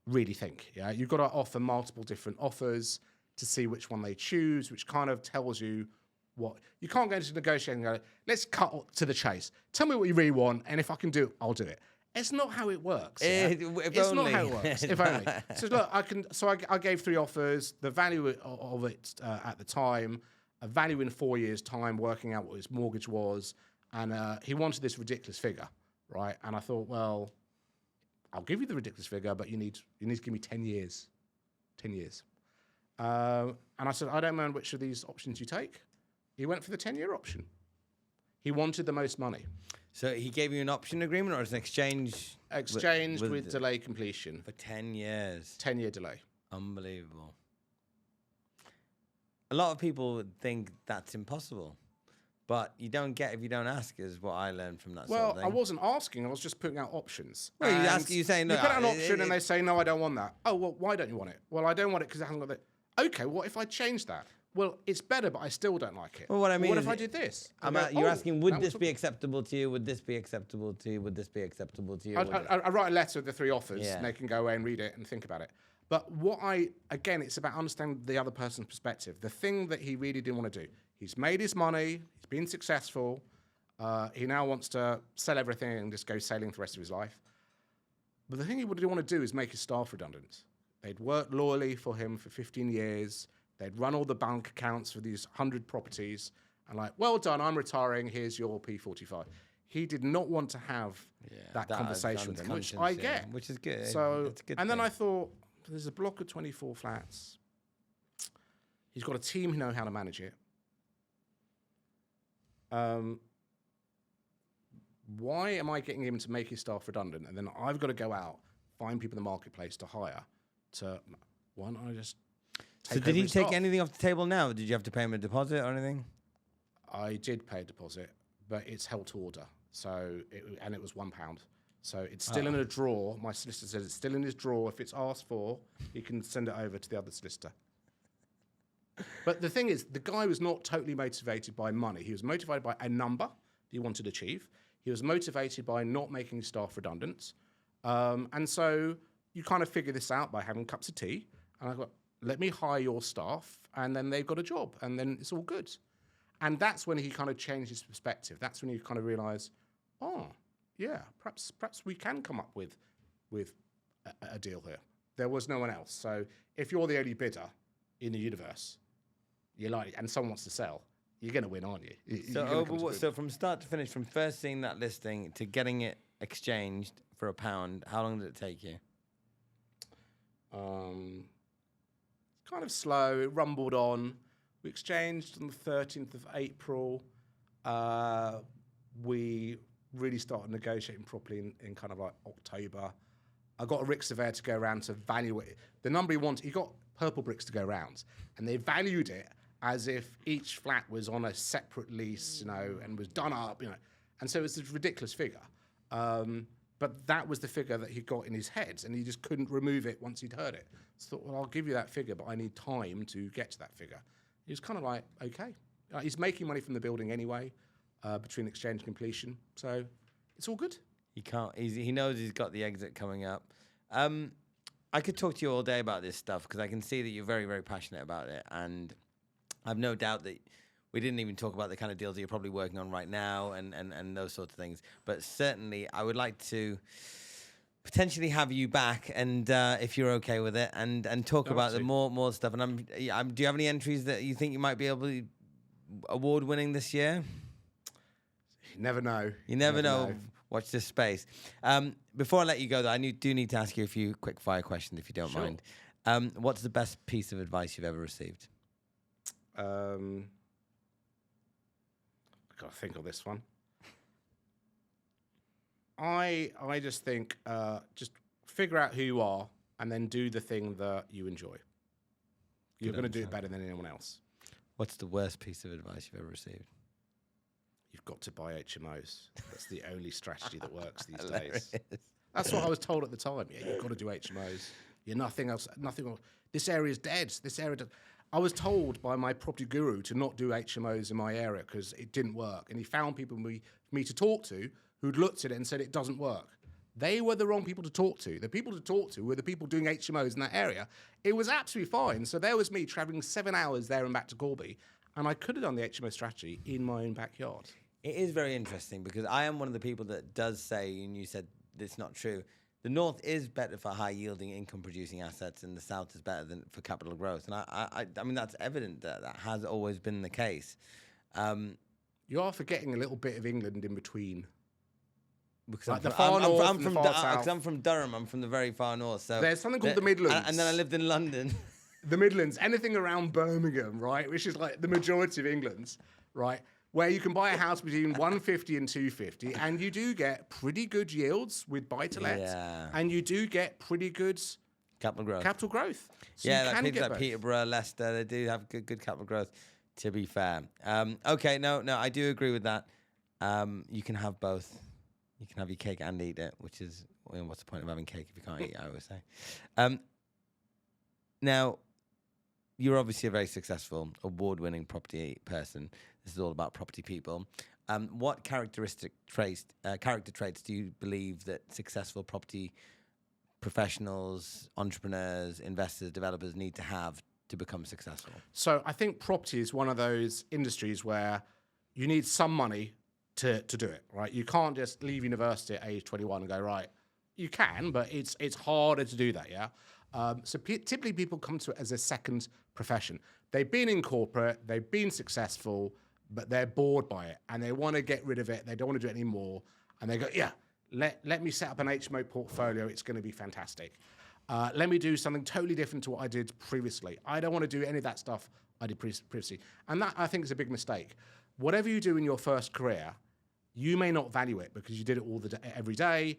think. Yeah, you've got to offer multiple different offers to see which one they choose, which kind of tells you what you can't go into negotiating and go, let's cut to the chase. Tell me what you really want, and if I can do it, I'll do it. It's not how it works. Yeah? It's not how it works. If only. So look, I gave 3 offers. The value of it at the time, a value in 4 years' time, working out what his mortgage was, and he wanted this ridiculous figure, right? And I thought, well, I'll give you the ridiculous figure, but you need to give me 10 years. 10 years. And I said, I don't mind which of these options you take. He went for the 10-year option. He wanted the most money.
So he gave you an option agreement, or it's an exchange?
Exchanged with delay completion.
For 10 years.
10-year delay.
Unbelievable. A lot of people would think that's impossible. But you don't get if you don't ask, is what I learned from that sort of thing.
Well, I wasn't asking. I was just putting out options.
Well, you say no.
You put out an option and they say, no, I don't want that. Oh, well, why don't you want it? Well, I don't want it because it hasn't got the... Okay, what if I change that? Well, it's better, but I still don't like it.
Well, what I mean
what
is
if I did this?
You're asking, would this be acceptable to you? Would this be acceptable to you? Would this be acceptable to you?
I write a letter with the 3 offers, and they can go away and read it and think about it. But again, it's about understanding the other person's perspective. The thing that he really didn't want to do. He's made his money. He's been successful. He now wants to sell everything and just go sailing for the rest of his life. But the thing he didn't want to do is make his staff redundant. They'd worked loyally for him for 15 years. They'd run all the bank accounts for these 100 properties. And well done, I'm retiring. Here's your P45. He did not want to have that conversation with them, which I get.
Which is good.
So,
it's a good
and then I thought, there's a block of 24 flats. He's got a team who know how to manage it. Why am I getting him to make his staff redundant? And then I've got to go out, find people in the marketplace to hire. Why don't I just take
So did he take
staff?
anything off the table now? Did you have to pay him a deposit or anything?
I did pay a deposit, but it's held to order. And it was £1. So it's still in a drawer. My solicitor says it's still in his drawer. If it's asked for, he can send it over to the other solicitor. But the thing is, the guy was not totally motivated by money. He was motivated by a number that he wanted to achieve. He was motivated by not making staff redundant. And so you kind of figure this out by having cups of tea. And I thought, let me hire your staff, and then they've got a job, and then it's all good. And that's when he kind of changed his perspective. That's when he kind of realised, oh, yeah, perhaps we can come up with a deal here. There was no one else. So if you're the only bidder in the universe, you're like, and someone wants to sell, you're going to win, aren't you?
So from start to finish, from first seeing that listing to getting it exchanged for £1, how long did it take you?
Kind of slow. It rumbled on. We exchanged on the 13th of April. We really started negotiating properly in kind of like October. I got a Rick surveyor to go around to value it. The number he wanted, he got purple bricks to go around, and they valued it as if each flat was on a separate lease, and was done up, And so it was a ridiculous figure. But that was the figure that he got in his head, and he just couldn't remove it once he'd heard it. So I thought, well, I'll give you that figure, but I need time to get to that figure. He was kind of like, okay. He's making money from the building anyway, between exchange and completion. So it's all good.
He knows he's got the exit coming up. I could talk to you all day about this stuff because I can see that you're very, very passionate about it. And I've no doubt that we didn't even talk about the kind of deals that you're probably working on right now and those sorts of things. But certainly I would like to potentially have you back, and if you're okay with it, and talk about the more stuff. And do you have any entries that you think you might be able to award winning this year?
You never know.
You never know. Watch this space. Before I let you go, though, I do need to ask you a few quick fire questions, if you don't mind. What's the best piece of advice you've ever received?
I've got to think of this one. I just think just figure out who you are and then do the thing that you enjoy. You're going to do it better than anyone else.
What's the worst piece of advice you've ever received?
You've got to buy HMOs. That's the only strategy that works these days. That's what I was told at the time. Yeah, you've got to do HMOs. You're nothing else. Nothing else. This area is dead. This area. I was told by my property guru to not do HMOs in my area because it didn't work. And he found people for me to talk to who'd looked at it and said it doesn't work. They were the wrong people to talk to. The people to talk to were the people doing HMOs in that area. It was absolutely fine. So there was me travelling 7 hours there and back to Corby, and I could have done the HMO strategy in my own backyard.
It is very interesting because I am one of the people that does say, and you said it's not true, the North is better for high-yielding income-producing assets and the South is better than for capital growth. And I mean, that's evident that has always been the case.
You are forgetting a little bit of England in between.
Because
like I'm
from Durham. I'm from the very far north. So
there's something called the Midlands.
And then I lived in London.
The Midlands, anything around Birmingham, right, which is like the majority of England, right, where you can buy a house between 150 and 250, and you do get pretty good yields with buy-to-let, and you do get pretty good
capital growth.
So
like places like Peterborough, Leicester, they do have good capital growth, to be fair. Okay, no, I do agree with that. You can have both. You can have your cake and eat it, which is, what's the point of having cake if you can't eat it, I always say. Now, you're obviously a very successful, award-winning property person. This is all about property people. What character traits do you believe that successful property professionals, entrepreneurs, investors, developers need to have to become successful? So
I think property is one of those industries where you need some money to do it, right? You can't just leave university at age 21 and go, right, you can, but it's harder to do that, yeah? So typically people come to it as a second profession. They've been in corporate, they've been successful, but they're bored by it and they want to get rid of it. They don't want to do it anymore. And they go, yeah, let me set up an HMO portfolio. It's going to be fantastic. Let me do something totally different to what I did previously. I don't want to do any of that stuff I did previously. And that, I think, is a big mistake. Whatever you do in your first career, you may not value it because you did it every day.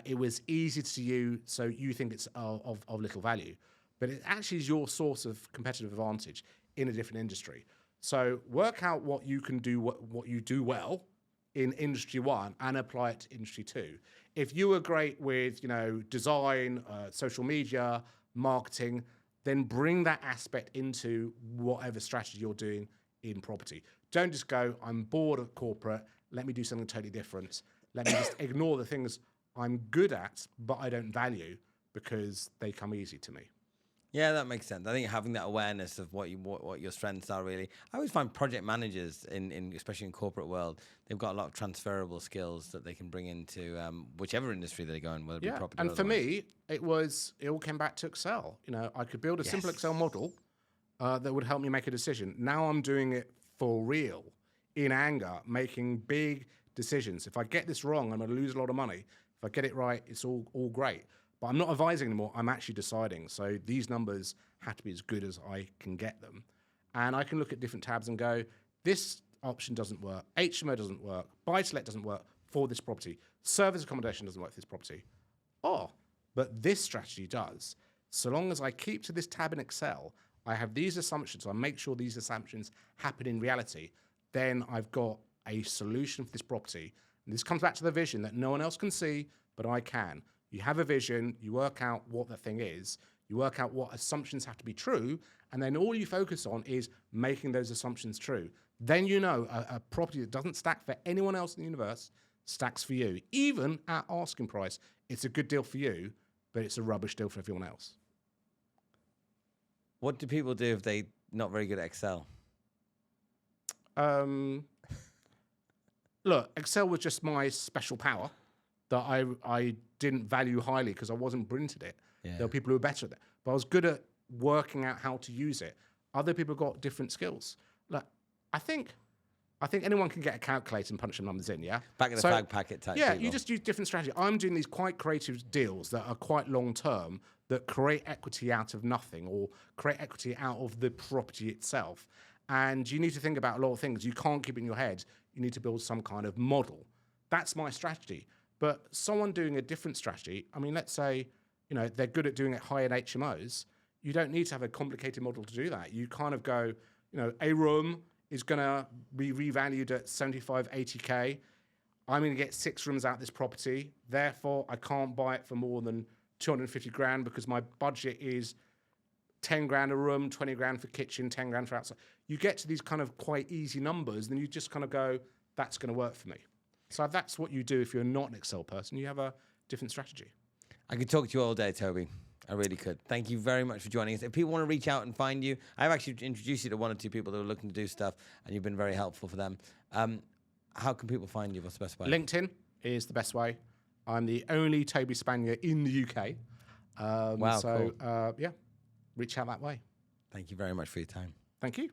It was easy to you, so you think it's of little value. But it actually is your source of competitive advantage in a different industry. So work out what you can do, what you do well, in industry 1 and apply it to industry 2. If you were great with, design, social media, marketing, then bring that aspect into whatever strategy you're doing in property. Don't just go, I'm bored of corporate, let me do something totally different. Let me just ignore the things I'm good at, but I don't value because they come easy to me.
Yeah, that makes sense. I think having that awareness of what your strengths are really. I always find project managers in especially in corporate world, they've got a lot of transferable skills that they can bring into whichever industry they go in, whether it be property.
And
or
for
otherwise.
me, it all came back to Excel. I could build a simple Excel model that would help me make a decision. Now I'm doing it for real, in anger, making big decisions. If I get this wrong, I'm going to lose a lot of money. If I get it right, it's all great. But I'm not advising anymore. I'm actually deciding. So these numbers have to be as good as I can get them. And I can look at different tabs and go, this option doesn't work. HMO doesn't work. Buy-to-let doesn't work for this property. Service accommodation doesn't work for this property. Oh, but this strategy does. So long as I keep to this tab in Excel, I have these assumptions. I make sure these assumptions happen in reality. Then I've got a solution for this property. And this comes back to the vision that no one else can see, but I can. You have a vision, you work out what the thing is, you work out what assumptions have to be true, and then all you focus on is making those assumptions true. Then a property that doesn't stack for anyone else in the universe stacks for you. Even at asking price, it's a good deal for you, but it's a rubbish deal for everyone else.
What do people do if they're not very good at Excel?
Look, Excel was just my special power that I didn't value highly because I wasn't brilliant at it. Yeah. There were people who were better at it. But I was good at working out how to use it. Other people got different skills. Like, I think anyone can get a calculator and punch some numbers in, yeah?
Back in the flag packet type
Yeah,
people.
You just use different strategy. I'm doing these quite creative deals that are quite long-term that create equity out of nothing or create equity out of the property itself. And you need to think about a lot of things. You can't keep it in your head. You need to build some kind of model. That's my strategy. But someone doing a different strategy, I mean, let's say, they're good at doing it high-end HMOs. You don't need to have a complicated model to do that. You kind of go, a room is going to be revalued at 75, 80K. I'm going to get 6 rooms out of this property. Therefore, I can't buy it for more than 250 grand because my budget is 10 grand a room, 20 grand for kitchen, 10 grand for outside. You get to these kind of quite easy numbers, then you just kind of go, that's going to work for me. So that's what you do if you're not an Excel person. You have a different strategy.
I could talk to you all day, Toby. I really could. Thank you very much for joining us. If people want to reach out and find you, I've actually introduced you to 1 or 2 people that are looking to do stuff, and you've been very helpful for them. How can people find you? What's the best way?
LinkedIn is the best way. I'm the only Toby Spanier in the UK.
Wow, cool.
Reach out that way.
Thank you very much for your time.
Thank you.